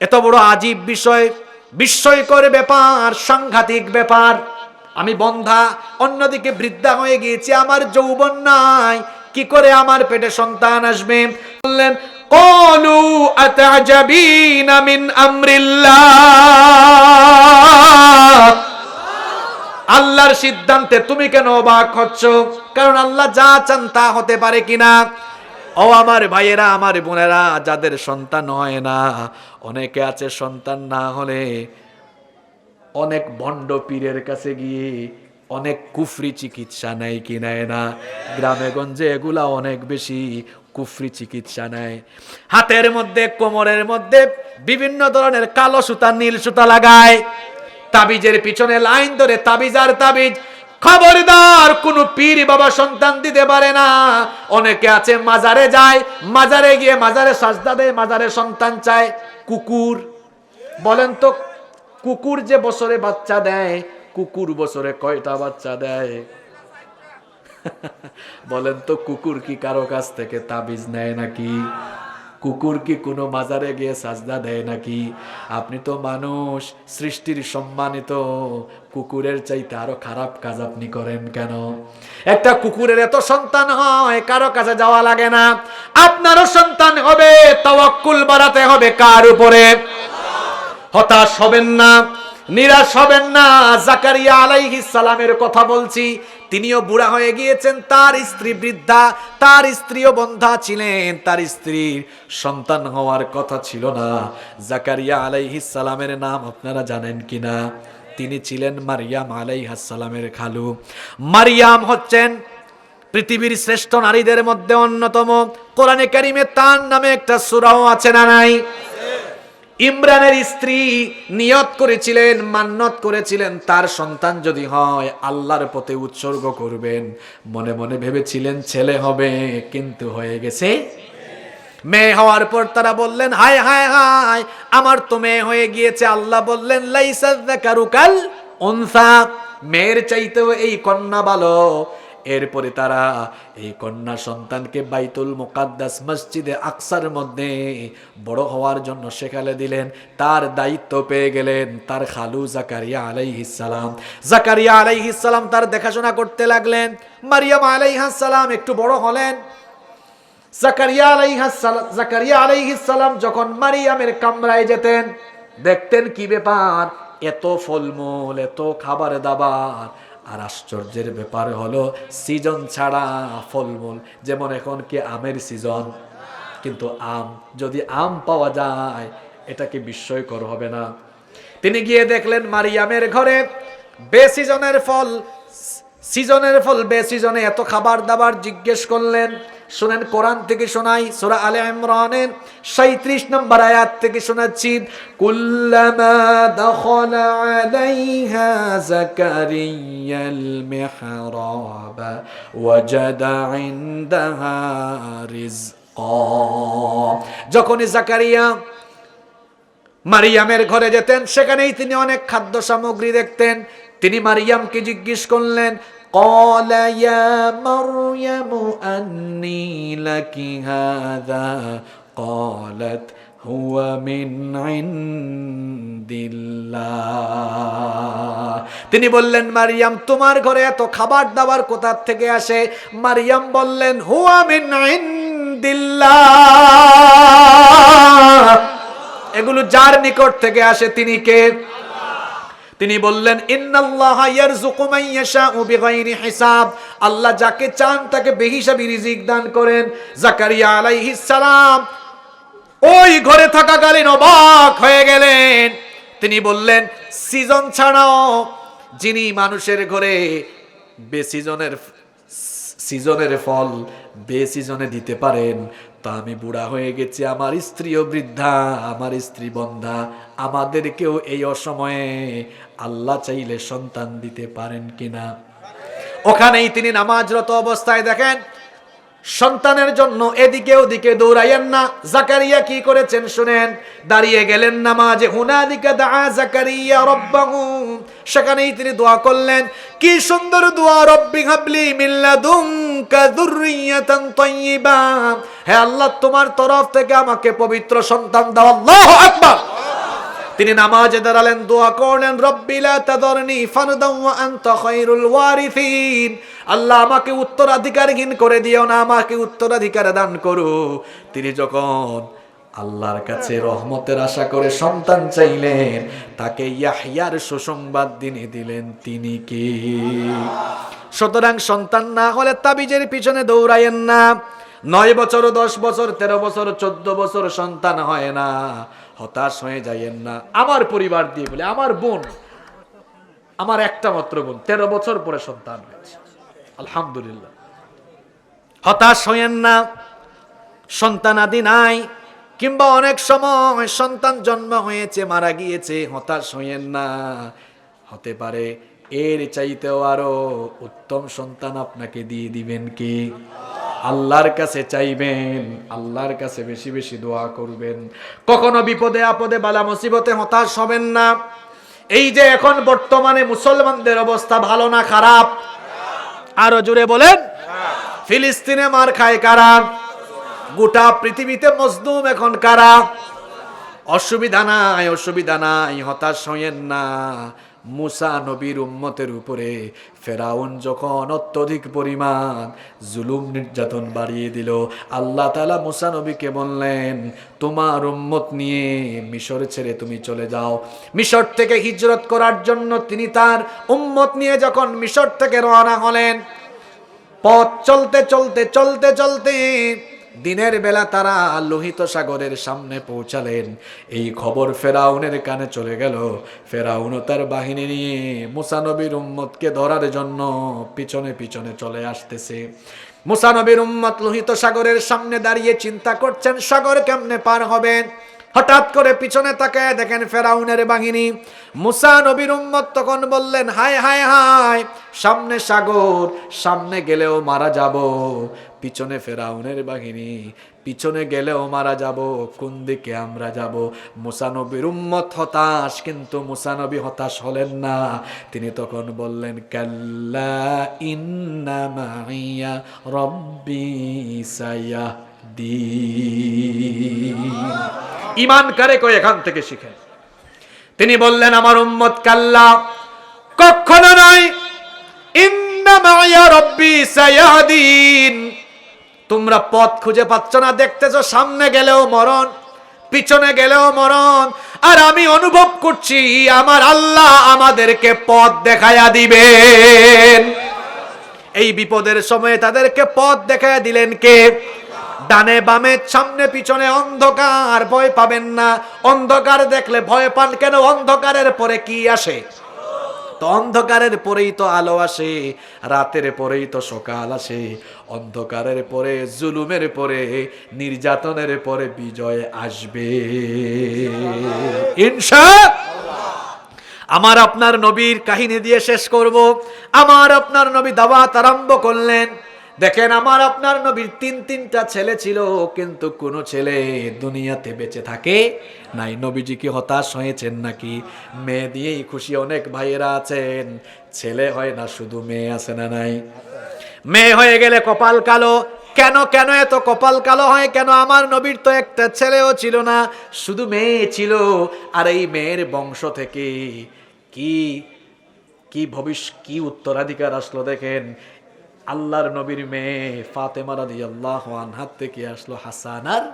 Speaker 1: এত বড় আজীব বিষয়, বিস্ময়কর ব্যাপার, সাংঘাতিক ব্যাপার। আমি বন্ধা, অন্যদিকে বৃদ্ধা হয়ে গিয়েছি, আমার যৌবন নাই, কি করে আমার পেটে সন্তান আসবে? বললেন ক্বালু আতাজাবিনা মিন আমরিল্লাহ, আল্লাহর সিদ্ধান্তে তুমি কেন অবাক হচ্ছ? কারণ আল্লাহ যা চান তা হতে পারে কিনা। ও আমার ভাইয়েরা, আমার বোনেরা, যাদের সন্তান হয় না, অনেকে আছে সন্তান না হলে অনেক ভণ্ড পীরের কাছে গিয়ে অনেক কুফরি চিকিৎসা নেয় কি নেয় না? গ্রামে গঞ্জে এগুলা অনেক বেশি কুফরি চিকিৎসা নেয়। হাতের মধ্যে, কোমরের মধ্যে বিভিন্ন ধরনের কালো সুতা, নীল সুতা লাগায়, তাবিজের পিছনে লাইন ধরে তাবিজ আর তাবিজ। খবরদার, কোন পীর বাবা সন্তান দিতে পারে না। অনেকে আছে মাজারে যায়, মাজারে গিয়ে মাজারে সাজদা দেয়, মাজারে সন্তান চায়। কুকুর, বলেন তো কুকুর যে বছরে বাচ্চা দেয়, কুকুর বছরে কয়টা বাচ্চা দেয়? বলেন তো কুকুর কি কারো কাছ থেকে তাবিজ নেয় নাকি? কুকুর কি কোনো মাজারে গিয়ে সাজদা দেয় নাকি? আপনি তো মানুষ, সৃষ্টির সম্মানিত, কুকুরের চাইতে আরো খারাপ কাজ আপনি করেন কেন? একটা কুকুরের এত সন্তান হয়, কারো কাছে যাওয়া লাগে না। আপনারও সন্তান হবে, তাওয়াক্কুল বাড়াতে হবে কার উপরে? হতাশ হবেন না, নিরাশ হবেন না। জাকারিয়া আলাইহিস সালামের কথা বলছি, তিনিও বুড়া হয়ে গিয়েছেন, তার স্ত্রী বৃদ্ধা, তার স্ত্রীও বন্ধা ছিলেন, তার স্ত্রীর সন্তান হওয়ার কথা ছিল না। জাকারিয়া আলাইহিস সালামের নাম আপনারা জানেন কিনা? তিনি ছিলেন মারিয়াম আলাইহিস সালামের খালু। মারিয়াম হচ্ছেন পৃথিবীর শ্রেষ্ঠ নারীদের মধ্যে অন্যতম। কোরআনে কারিমে তার নামে একটা সূরাও আছে না নাই? ইমরানের স্ত্রী নিয়ত করেছিলেন, মান্নত করেছিলেন, তার সন্তান যদি হয় আল্লাহর পথে উৎসর্গ করবেন। মনে মনে ভেবেছিলেন ছেলে হবে, কিন্তু হয়ে গেছে মেয়ে। হওয়ার পর তারা বললেন হায় হায় হায়, আমার তো মেয়ে হয়ে গিয়েছে। আল্লাহ বললেন লাইসা যাকারু কাল উনসা, মেয়ের চাইতেও এই কন্যা ভালো। এরপরে তারা এই কন্যা সন্তানকে বাইতুল মুকাদ্দাস মসজিদে আকসার মধ্যে বড় হওয়ার জন্য সেখানে দিলেন। তার দায়িত্ব পেয়ে গেলেন তার খালু জাকারিয়া আলাইহিস সালাম। জাকারিয়া আলাইহিস সালাম তার দেখাশোনা করতে লাগলেন। মারিয়াম আলাইহিস সালাম একটু বড় হলেন। জাকারিয়া আলাইহিস সালাম যখন মারিয়ামের কামরায় যেতেন, দেখতেন কি ব্যাপার, এত ফলমূল, এত খাবার দাবার। আর আশ্চর্যের ব্যাপার হলো সিজন ছাড়া ফলমূল, যেমন এখন কি আমের সিজন, কিন্তু আম, যদি আম পাওয়া যায় এটা কি বিস্ময়কর হবে না? তিনি গিয়ে দেখলেন মারিয়ামের ঘরে বেসিজনের ফল, সিজনের ফল বেসিজনে, এত খাবার দাবার। জিজ্ঞেস করলেন, শুনেন কোরআন থেকে শোনাই, সূরা আলে ইমরানের 37 নম্বর আয়াত থেকে শোনাচ্ছি। কুল্লামা দাখালা আলাইহা যাকারিয়াল মিহরাব ওয়াজাদা ইনদাহা রিজকা। যখনই জাকারিয়া মারিয়ামের ঘরে যেতেন, সেখানেই তিনি অনেক খাদ্য সামগ্রী দেখতেন। তিনি মারিয়ামকে জিজ্ঞেস করলেন, قال يا مريم أني لك هذا قالت হুয়া মিন ইনদিল্লাহ। তিনি বললেন, মারিয়াম তোমার ঘরে এত খাবার দাবার কোথা থেকে আসে? মারিয়াম বললেন, হুয়া মিন ইনদিল্লাহ, এগুলো যার নিকট থেকে আসে তিনি কে? তিনি বললেন, ইন্নাল্লাহা ইয়ারযুকু মান ইয়াশাউ বিগাইরি হিসাব, আল্লাহ যাকে চান তাকে বেহিসাবি রিজিক দান করেন। জাকারিয়া আলাইহিস সালাম ওই ঘরে থাকাকালীন অবাক হয়ে গেলেন। তিনি বললেন, সিজন ছাড়াও যিনি মানুষের ঘরে সিজনের ফল সিজনে দিতে পারেন, তা আমি বুড়া হয়ে গেছি, আমার স্ত্রীও বৃদ্ধা, আমার স্ত্রী বন্ধা, আমাদেরকেও এই অসময়ে আল্লাহ চাইলে সন্তান দিতে পারেন কিনা? ওখানেই তিনি নামাজরত অবস্থায় দেখেন সন্তানের জন্য এদিকে ওদিকে দৌড়াইয়েন না। জাকারিয়া কি করেছেন শুনেন, দাঁড়িয়ে গেলেন নামাজে। হুনালিকা দাআ জাকারিয়া রাব্বাহু, সেখানেই তিনি দোয়া করলেন। কি সুন্দর দোয়া, রব্বি হাবলি মিন লাদুনকা যুররিয়াতান তাইয়্যিবা, হে আল্লাহ তোমার তরফ থেকে আমাকে পবিত্র সন্তান দাও। আল্লাহু আকবার। তিনি নামাজে দাঁড়ালেন, দোয়া করলেন, রব্বি লা তাযরনি ফারদান ওয়া আনতা খায়রুল ওয়ারিসিন, আল্লাহ আমাকে উত্তরাধিকারহীন করে দিও না, আমাকে উত্তরাধিকার দান করো। তিনি যখন আল্লাহর কাছে রহমতের আশা করে সন্তান চাইলেন, তাকে ইয়াহইয়ার সুসংবাদ দিয়ে দিলেন। তিনি কে? সুতরাং সন্তান না হলে তাবিজের পিছনে দৌড়ায়েন না। 9 বছর, 10 বছর, 13 বছর, 14 বছর সন্তান হয় না, হতাশ হয়ে যাইয়েন না। আমার পরিবার দিয়ে বলে, আমার বোন, আমার একটা মাত্র বোন 13 বছর পরে সন্তান হয়েছে, আলহামদুলিল্লাহ। হতাশ হইয়েন না, সন্তান আদি নাই, কিংবা অনেক সময় সন্তান জন্ম হয়েছে মারা গিয়েছে, হতাশ হইয়েন না। হতে পারে এর চাইতেও আরো উত্তম সন্তান আপনাকে দিয়ে দিবেন কি? আল্লাহর কাছে চাইবেন, আল্লাহর কাছে বেশি বেশি দোয়া করবেন। কখনো বিপদে আপদে বালা মুসিবতে হতাশ হবেন না। এই যে এখন বর্তমানে মুসলমানদের অবস্থা ভালো না খারাপ? আরো জোরে বলেন। ফিলিস্তিনে মার খায় কারা? গোটা পৃথিবীতে মজলুম এখন কারা? অসুবিধা নাই, অসুবিধা নাই, হতাশ হইয়েন না। মুসা নবীর উম্মতের উপরে ফেরাউন যখন অত্যধিক পরিমাণ জুলুম নির্যাতন বাড়িয়ে দিল, আল্লাহ তাআলা মুসা নবীকে বললেন, তোমার উম্মত নিয়ে মিশর ছেড়ে তুমি চলে যাও। মিশর থেকে হিজরত করার জন্য তিনি তার উম্মত নিয়ে যখন মিশর থেকে রওনা হলেন, পথ চলতে চলতে চলতে চলতে দিনের বেলা তারা লোহিত সাগরের সামনে পৌঁছালেন। এই খবর ফেরাউনের কানে চলে গেল। ফেরাউন তার বাহিনী নিয়ে মুসা নবীর উম্মতকে ধরার জন্য পিছনে পিছনে চলে আসতেছে। মুসা নবীর উম্মত লোহিত সাগরের সামনে দাঁড়িয়ে চিন্তা করছেন সাগর কেমনে পার হবেন। হঠাৎ করে পিছনে তাকায় দেখেন ফেরাউনের বাহিনী। মুসা নবীর উম্মত তখন বললেন, হায় হায় হায়, সামনে সাগর, সামনে গেলেও মারা যাব, পিছনে ফেরাউনের বাহিনী, পিছনে গেলেও মারা যাব, কোন দিকে আমরা যাব? মুসা নবীর উম্মত হতাশ, কিন্তু মুসা নবী হতাশ হলেন না। তিনি তখন বললেন, কাল্লা ইন্না মাইয়া রব্বি সায়াহদিন। ঈমান কারে কই এখান থেকে শিখে। তিনি বললেন, আমার উম্মত কাল্লা, কখনো নয়, ইন্না মাইয়া রব্বি সায়াহদিন। তোমরা পথ খুঁজে পাচ্ছ না, দেখতেছো সামনে গেলেও মরণ, পিছনে গেলেও মরণ, আর আমি অনুভব করছি আমার আল্লাহ আমাদেরকে পথ দেখায়া দিবেন। এই বিপদের সময়ে তাদেরকে পথ দেখায়া দিলেন কে? ডানে বামে সামনে পিছনে অন্ধকার, ভয় পাবেন না। অন্ধকার দেখলে ভয় পান কেন? অন্ধকারের পরে কি আসে? তো অন্ধকারের পরেই তো আলো আসে, রাতের পরেই তো সকাল আসে, অন্ধকারের পরে, জুলুমের পরে, নির্যাতনের পরে বিজয় আসবে ইনশাআল্লাহ। আমার আপনার নবীর কাহিনী দিয়ে শেষ করব। আমার আপনার নবী দাওয়াত আরম্ভ করলেন। দেখেন, আমার আপনার নবীর 3টা ছেলে ছিল, কিন্তু কোন ছেলে দুনিয়াতে বেঁচে থাকে নাই। নবীজি কি হতাশ হয়েছেন নাকি? মেয়ে দিয়েই খুশি অনেক ভাইয়েরা আছেন, ছেলে হয় না, শুধু মেয়ে আছে না নাই? মেয়ে হয়ে গেলে কপাল কালো, কেন কেন এত কপাল কালো হয় কেন? আমার নবীর তো একটা ছেলেও ছিল না, শুধু মেয়ে ছিল। আর এই মেয়ের বংশ থেকে কি কি কি উত্তরাধিকার আসলো দেখেন। আল্লাহর নবীর মেয়ে ফাতেমা রাদিয়াল্লাহু আনহা থেকে আসলো হাসান আর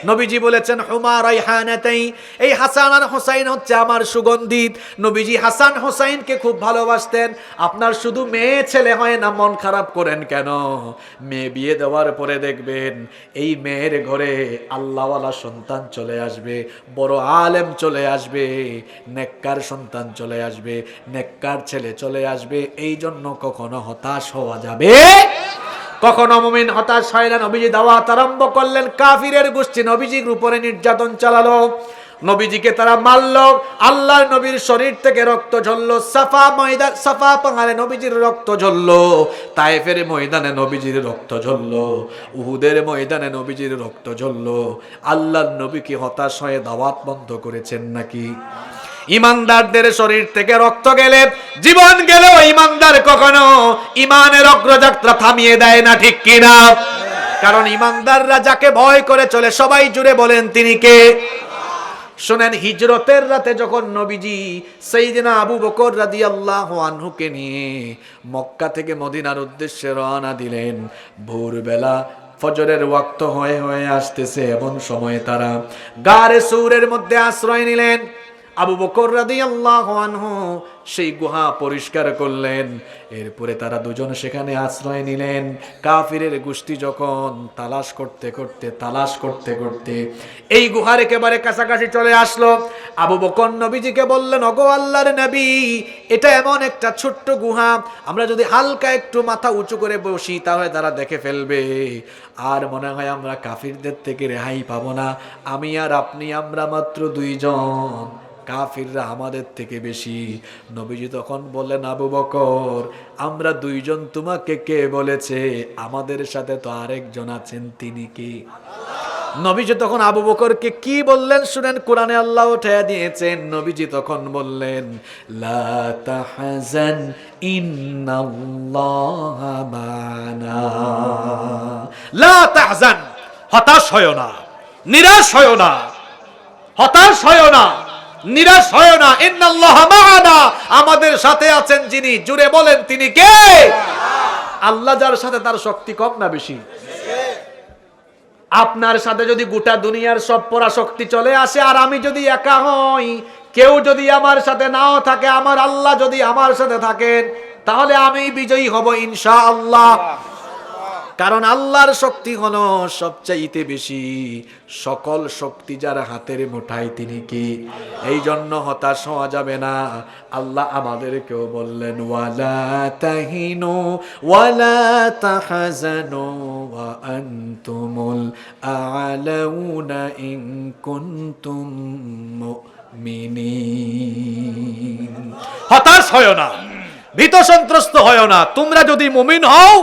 Speaker 1: নবীজি বলেছেন হুমা রাইহানাতাই, এই হাসান আর হুসাইন হচ্ছে আমার সুগন্ধিত। নবীজি হাসান হুসাইনকে খুব ভালোবাসতেন। আপনার শুধু মেয়ে ছেলে হয় না, মন খারাপ করেন কেন? মেয়ে বিয়ে দেওয়ার পরে দেখবেন এই মেয়ের ঘরে আল্লাহওয়ালা সন্তান চলে আসবে, বড় আলেম চলে আসবে, নেককার সন্তান চলে আসবে, নেককার ছেলে চলে আসবে। এই জন্য কখনো হতাশ হওয়া যাবে, কখনো মুমিন হতাশ হয় না। নবীজি দাওয়াত আরম্ভ করলেন, কাফিরের গোষ্ঠী নবীজির উপরে নির্যাতন চালালো, নবীজিকে তারা মারলো, আল্লাহর নবীর শরীর থেকে রক্ত ঝরলো, সাফা পাহাড়ে নবীজির রক্ত ঝরলো, তায়েফের ময়দানে নবীজির রক্ত ঝরলো, উহুদের ময়দানে নবীজির রক্ত ঝরলো। আল্লাহর নবী কি হতাশ হয়ে দাওয়াত বন্ধ করেছেন নাকি? ইমানদারদের শরীর থেকে রক্ত গেলে, জীবন গেলেও ইমানদার কখনো ইমানের অগ্রযাত্রা থামিয়ে দেয় না, ঠিক কিনা? কারণ ইমানদাররা যাকে ভয় করে চলে, সবাই জুড়ে বলেন তিনি কে? শুনেন, হিজরতের রাতে যখন নবীজি সাইয়েদনা আবু বকর রাদিয়াল্লাহু আনহুকে নিয়ে মক্কা থেকে মদিনার উদ্দেশ্যে রওনা দিলেন, ভোরবেলা ফজরের ওয়াক্ত হয়ে হয়ে আসতেছে, এমন সময়ে তারা গারে সূরের মধ্যে আশ্রয় নিলেন। আবু বকর রাদিয়াল্লাহু আনহু সেই গুহা পরিষ্কার করলেন, এরপরে তারা দুজন সেখানে আশ্রয় নিলেন। কাফিরের গোষ্ঠী যখন তালাশ করতে করতে এই গুহার একেবারে কাছাকাছি চলে আসলো, আবু বকর নবীজিকে বললেন, ওগো আল্লাহর নবী, এটা এমন একটা ছোট্ট গুহা, আমরা যদি হালকা একটু মাথা উঁচু করে বসি তাহলে তারা দেখে ফেলবে, আর মনে হয় আমরা কাফিরদের থেকে রেহাই পাবো না। আমি আর আপনি, আমরা মাত্র দুইজন, কাফিররা আমাদের থেকে বেশি। নবীজি তখন বললেন, আবু বকর, আমরা দুইজন তোমাকে কে বলেছে? আমাদের সাথে তো আরেকজন আছেন, তিনি কি? নবীজি তখন আবু বকরকে কি বললেন শুনেন, কোরআনে আল্লাহ উঠায়া দিয়েছেন। নবীজি তখন বললেন, লা তাহজান ইন্নাল্লাহা মা'না। লা তাহজান, হতাশ হয় না, নিরাশ হয় না, হতাশ হয় না, নিরাশ হয় না। ইন্নাল্লাহা মা'ানা, আমাদের সাথে আছেন যিনি, জুড়ে বলেন তিনি কে? আল্লাহ যার সাথে তার শক্তি কম না বেশি? আপনার সাথে যদি গোটা দুনিয়ার সব পরাশক্তি চলে আসে আর আমি যদি একা হই, কেউ যদি আমার সাথে নাও থাকে, আমার আল্লাহ যদি আমার সাথে থাকেন, তাহলে আমি বিজয়ী হব ইনশাআল্লাহ। কারণ আল্লাহর শক্তি হলো সবচাইতে বেশি, সকল শক্তি যার হাতের মুঠায় তিনি কি? এই জন্য হতাশ হওয়া যাবে না। আল্লাহ আমাদেরকেও বললেন, ওয়ালা তাহিনু ওয়ালা তাহজানু ওয়া আনতুমুল আ'লাউনা ইন কুনতুম মুমিনিন। হতাশ হয় না, ভীত সন্ত্রস্ত হয় না, তোমরা যদি মুমিন হও।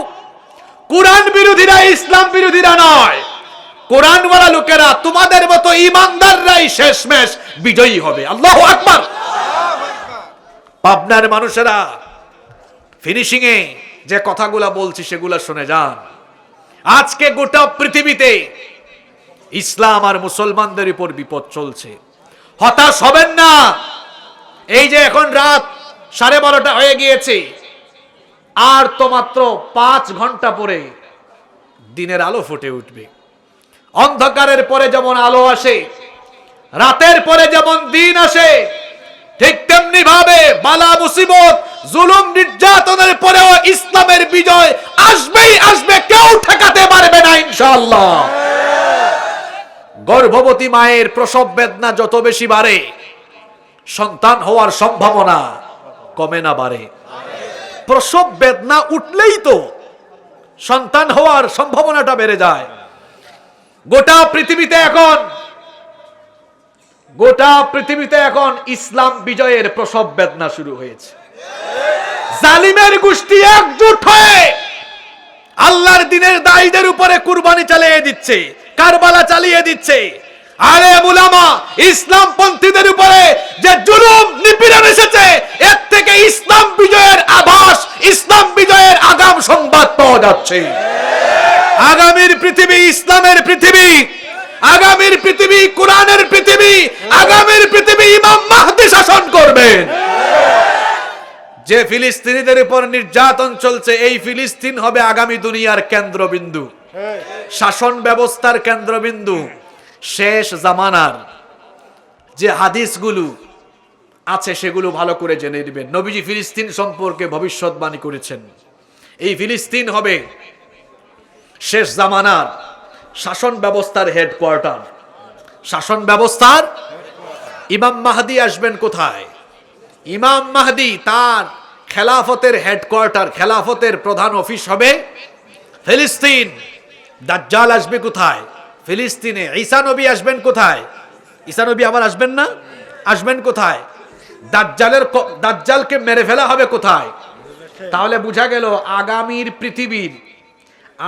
Speaker 1: কোরআন বিরোধীরা ইসলাম বিরোধীরা নয়, কোরআনওয়ালা লোকেরা, তোমাদের মতো ইমানদাররাই শেষমেশ বিজয়ী হবে। আল্লাহু আকবার। পাবনার মানুষেরা ফিনিশিং এ যে কথাগুলা বলছি সেগুলা শুনে যান। আজকে গোটা পৃথিবীতে ইসলাম আর মুসলমানদের উপর বিপদ চলছে, হতাশ হবেন না। এই যে এখন রাত 12:30 হয়ে গিয়েছে, আর তো মাত্র 5 ঘন্টা পরে দিনের আলো ফুটে উঠবে। অন্ধকারের পরে যেমন আলো আসে, রাতের পরে যেমন দিন আসে, ঠিক তেমনি ভাবে বালা মুসিবত, জুলুম, নির্যাতনের পরেও ইসলামের বিজয় আসবেই আসবে, কেউ ঠেকাতে পারবে না ইনশাআল্লাহ। গর্ভবতী মায়ের প্রসব বেদনা যত বেশি বাড়ে, সন্তান হওয়ার সম্ভাবনা কমে না বাড়ে? প্রসব বেদনা উঠলেই তো সন্তান হওয়ার সম্ভাবনাটা বেড়ে যায়। গোটা পৃথিবীতে এখন ইসলাম বিজয়ের প্রসব বেদনা শুরু হয়েছে। জালিমের গোষ্ঠী একজোট হয়ে আল্লাহর দ্বীনের দায়ীদের উপরে কুরবানি চালিয়ে দিচ্ছে, কারবালা চালিয়ে দিচ্ছে। আরে উলামা, ইসলাম পন্থীদের উপরে যে জুলুম নিপীড়ন এসেছে, এর থেকে ইসলাম বিজয়ের আভাস, ইসলাম বিজয়ের আগাম সংবাদ পাওয়া যাচ্ছে। আগামীর পৃথিবী ইসলামের পৃথিবী, আগামীর পৃথিবী কোরআনের পৃথিবী, আগামীর পৃথিবী ইমাম মাহদী শাসন করবেন। যে ফিলিস্তিনিদের উপর নির্যাতন চলছে, এই ফিলিস্তিন হবে আগামী দুনিয়ার কেন্দ্রবিন্দু, শাসন ব্যবস্থার কেন্দ্রবিন্দু। শেষ জামানার যে হাদিসগুলো আছে সেগুলো ভালো করে জেনে নেবেন। নবীজি ফিলিস্তিন সম্পর্কে ভবিষ্যৎবাণী করেছেন, এই ফিলিস্তিন হবে শেষ জামানার শাসন ব্যবস্থার হেডকোয়ার্টার। শাসন ব্যবস্থার ইমাম মাহদী আসবেন কোথায়? ইমাম মাহদী তার খেলাফতের হেডকোয়ার্টার, খেলাফতের প্রধান অফিস হবে ফিলিস্তিন। দাজ্জাল আসবে কোথায়? ফিলিস্তিনে। ঈসা নবী আসবেন কোথায়? ঈসা নবী আবার আসবেন না? আসবেন কোথায়? দাজ্জালকে মেরে ফেলা হবে কোথায়? তাহলে বোঝা গেল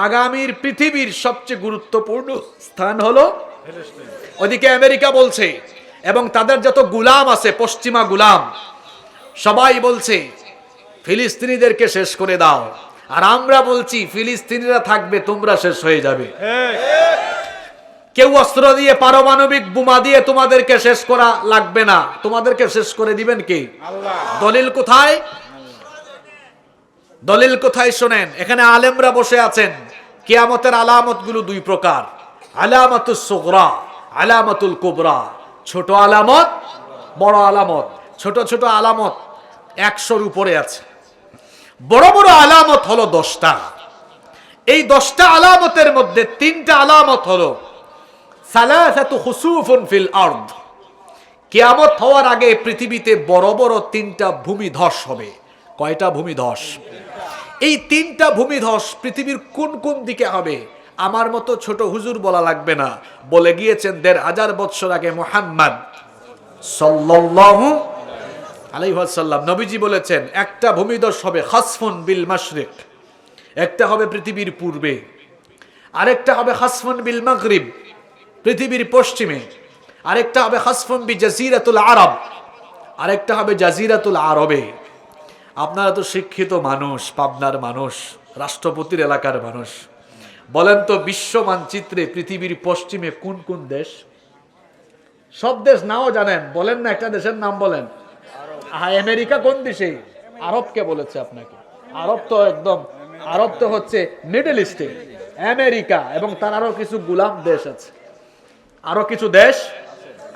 Speaker 1: আগামীর পৃথিবীর সবচেয়ে গুরুত্বপূর্ণ স্থান হলো ওদিকে আমেরিকা বলছে, এবং তাদের যত গুলাম আছে, পশ্চিমা গুলাম, সবাই বলছে ফিলিস্তিনিদেরকে শেষ করে দাও। আর আমরা বলছি ফিলিস্তিনিরা থাকবে, তোমরা শেষ হয়ে যাবে। কেউ অস্ত্র দিয়ে, পারমাণবিক বোমা দিয়ে তোমাদেরকে শেষ করা লাগবে না, তোমাদেরকে শেষ করে দিবেন কে? আল্লাহ। দলিল কোথায়? দলিল কোথায় শোনেন, এখানে আলেমরা বসে আছেন। কিয়ামতের আলামত গুলো দুই প্রকার, আলামাতুস সুগরা, আলামাতুল কুবরা। ছোট আলামত, বড় আলামত। ছোট ছোট আলামত 100-র উপরে আছে, বড় বড় আলামত হলো 10টা। এই 10টা আলামতের মধ্যে 3টা আলামত হলো সালাসাতু খুসুফুন ফিল আরদ। কিয়ামত হওয়ার আগে পৃথিবীতে বড় বড় 3টা ভূমিধস হবে। কয়টা ভূমিধস? এই 3টা ভূমিধস পৃথিবীর কোন কোন দিকে হবে আমার মতো ছোট হুজুর বলা লাগবে না, বলে গিয়েছেন 1500 বছর আগে মুহাম্মদ সাল্লাল্লাহু আলাইহি ওয়াসাল্লাম। নবীজি বলেছেন একটা ভূমিধস হবে খাসফুন বিল মাশরিক, একটা হবে পৃথিবীর পূর্বে, আরেকটা হবে খাসফুন বিল মাগরিব, পৃথিবীর পশ্চিমে, আরেকটা হবে খাসফুন বি জাজিরাতুল আরব, আরেকটা হবে জাজিরাতুল আরবে। আপনারা তো শিক্ষিত মানুষ, পাবনার মানুষ, রাষ্ট্রপতির এলাকার মানুষ, বলেন তো বিশ্ব মানচিত্রে পৃথিবীর পশ্চিমে কোন কোন দেশ? সব দেশ নাও জানেন, বলেন না একটা দেশের নাম বলেন। আমেরিকা কোন দেশে? আরবকে বলেছে আপনাকে। আরব তো একদম, আরব তো হচ্ছে মিডল ইস্টে, আমেরিকা এবং তার আরো কিছু গুলাম দেশ আছে, আরো কিছু দেশ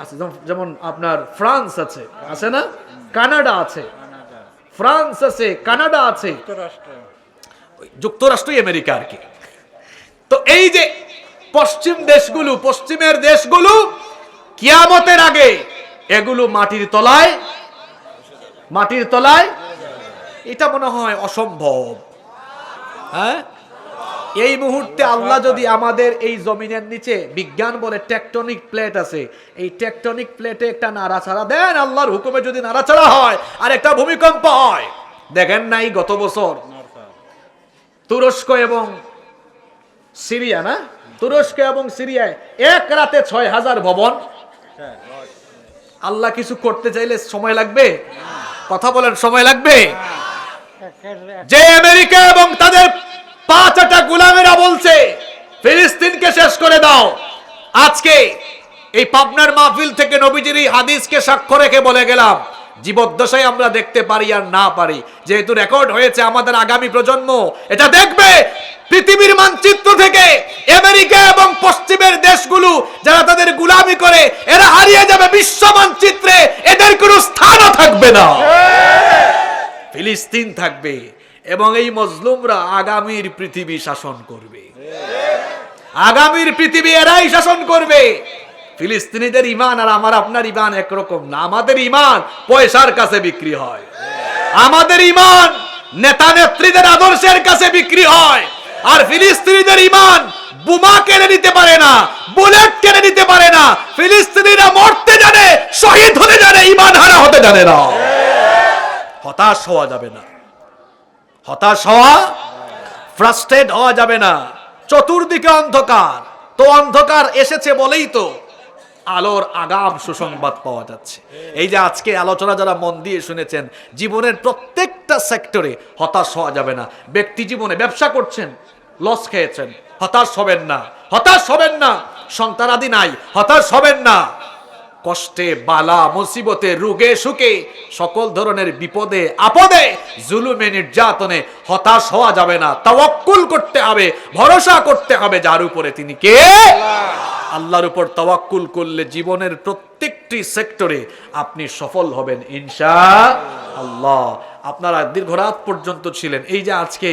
Speaker 1: আছে, যেমন আপনার ফ্রান্স আছে, আছে না? কানাডা আছে, ফ্রান্স আছে, কানাডা আছে, যুক্তরাষ্ট্রই আমেরিকা আর কি। তো এই যে পশ্চিম দেশগুলো, পশ্চিমের দেশগুলো কিয়ামতের আগে এগুলো মাটির তলায়, মাটির তলায়। এটা মনে হয় অসম্ভব। হ্যাঁ, এই মুহূর্তে আল্লাহ যদি আমাদের এই জমিনের নিচে, বিজ্ঞান বলে টেকটনিক প্লেট আছে, এই টেকটনিক প্লেটে একটা নাড়াচাড়া দেন, আল্লাহর হুকুমে যদি নাড়াচাড়া হয় আর একটা ভূমিকম্প হয়, দেখেন নাই গত বছর তুরস্ক এবং সিরিয়া, না তুরস্ক এবং সিরিয়ায় এক রাতে 6000 ভবন। আল্লাহ কিছু করতে চাইলে সময় লাগবে? কথা বলেন, সময় লাগবে? যে আমেরিকা এবং তাদের 5টা গোলামেরা বলছে ফিলিস্তিনকে শেষ করে দাও, আজকে এই পাবনার মাহফিল থেকে নবীজির এই হাদিসকে সাক্ষ্য রেখে বলে গেলাম, জীবদ্দশায় আমরা দেখতে পারি আর না পারি, যেহেতু রেকর্ড হয়েছে, আমাদের আগামী প্রজন্ম এটা দেখবে। পৃথিবীর মানচিত্র থেকে আমেরিকা এবং পশ্চিমের দেশগুলো যারা তাদের গোলামি করে, এরা হারিয়ে যাবে বিশ্ব মানচিত্রে, এদের কোনো স্থানও থাকবে না, ফিলিস্তিন থাকবে। এবং এই মজলুমরা আগামীর পৃথিবী শাসন করবে, আগামীর পৃথিবী এরাই শাসন করবে। ফিলিস্তিনিদের ইমান আর আমার আপনার ইমান একরকম না। আমাদের ইমান পয়সার কাছে বিক্রি হয়, আমাদের ইমান নেতা নেত্রীদের আদর্শের কাছে বিক্রি হয়। আর ফিলিস্তিনিদের ইমান বোমা কেড়ে নিতে পারে না, বুলেট কেড়ে নিতে পারে না। ফিলিস্তিনিরা মরতে জানে, শহীদ হতে জানে, ইমান হারা হতে জানে না। হতাশ হওয়া যাবে না, হতাশ হওয়া, ফ্রাস্ট্রেট হওয়া যাবে না। চতুর্দিকে অন্ধকার, তো অন্ধকার এসেছে বলেই তো আলোর আগাম সুসংবাদ পাওয়া যাচ্ছে। এই যে আজকে আলোচনা যারা মন দিয়ে শুনেছেন, জীবনের প্রত্যেকটা সেক্টরে হতাশ হওয়া যাবে না। ব্যক্তি জীবনে ব্যবসা করছেন, লস খেয়েছেন, হতাশ হবেন না, হতাশ হবেন না। সন্তানাদি নাই, হতাশ হবেন না। কষ্টে, বালা, মুসিবতে, রোগে সুখে, সকল ধরনের বিপদে আপদে, জুলুমে, নির্যাতনে হতাশ হওয়া যাবে না। তাওয়াক্কুল করতে হবে, ভরসা করতে হবে যার উপরে, তিনি কে? আল্লাহর উপর তাওয়াক্কুল করলে জীবনের প্রত্যেকটি সেক্টরে আপনি সফল হবেন ইনশাআল্লাহ। আপনারা দীর্ঘ রাত পর্যন্ত ছিলেন, এই যে আজকে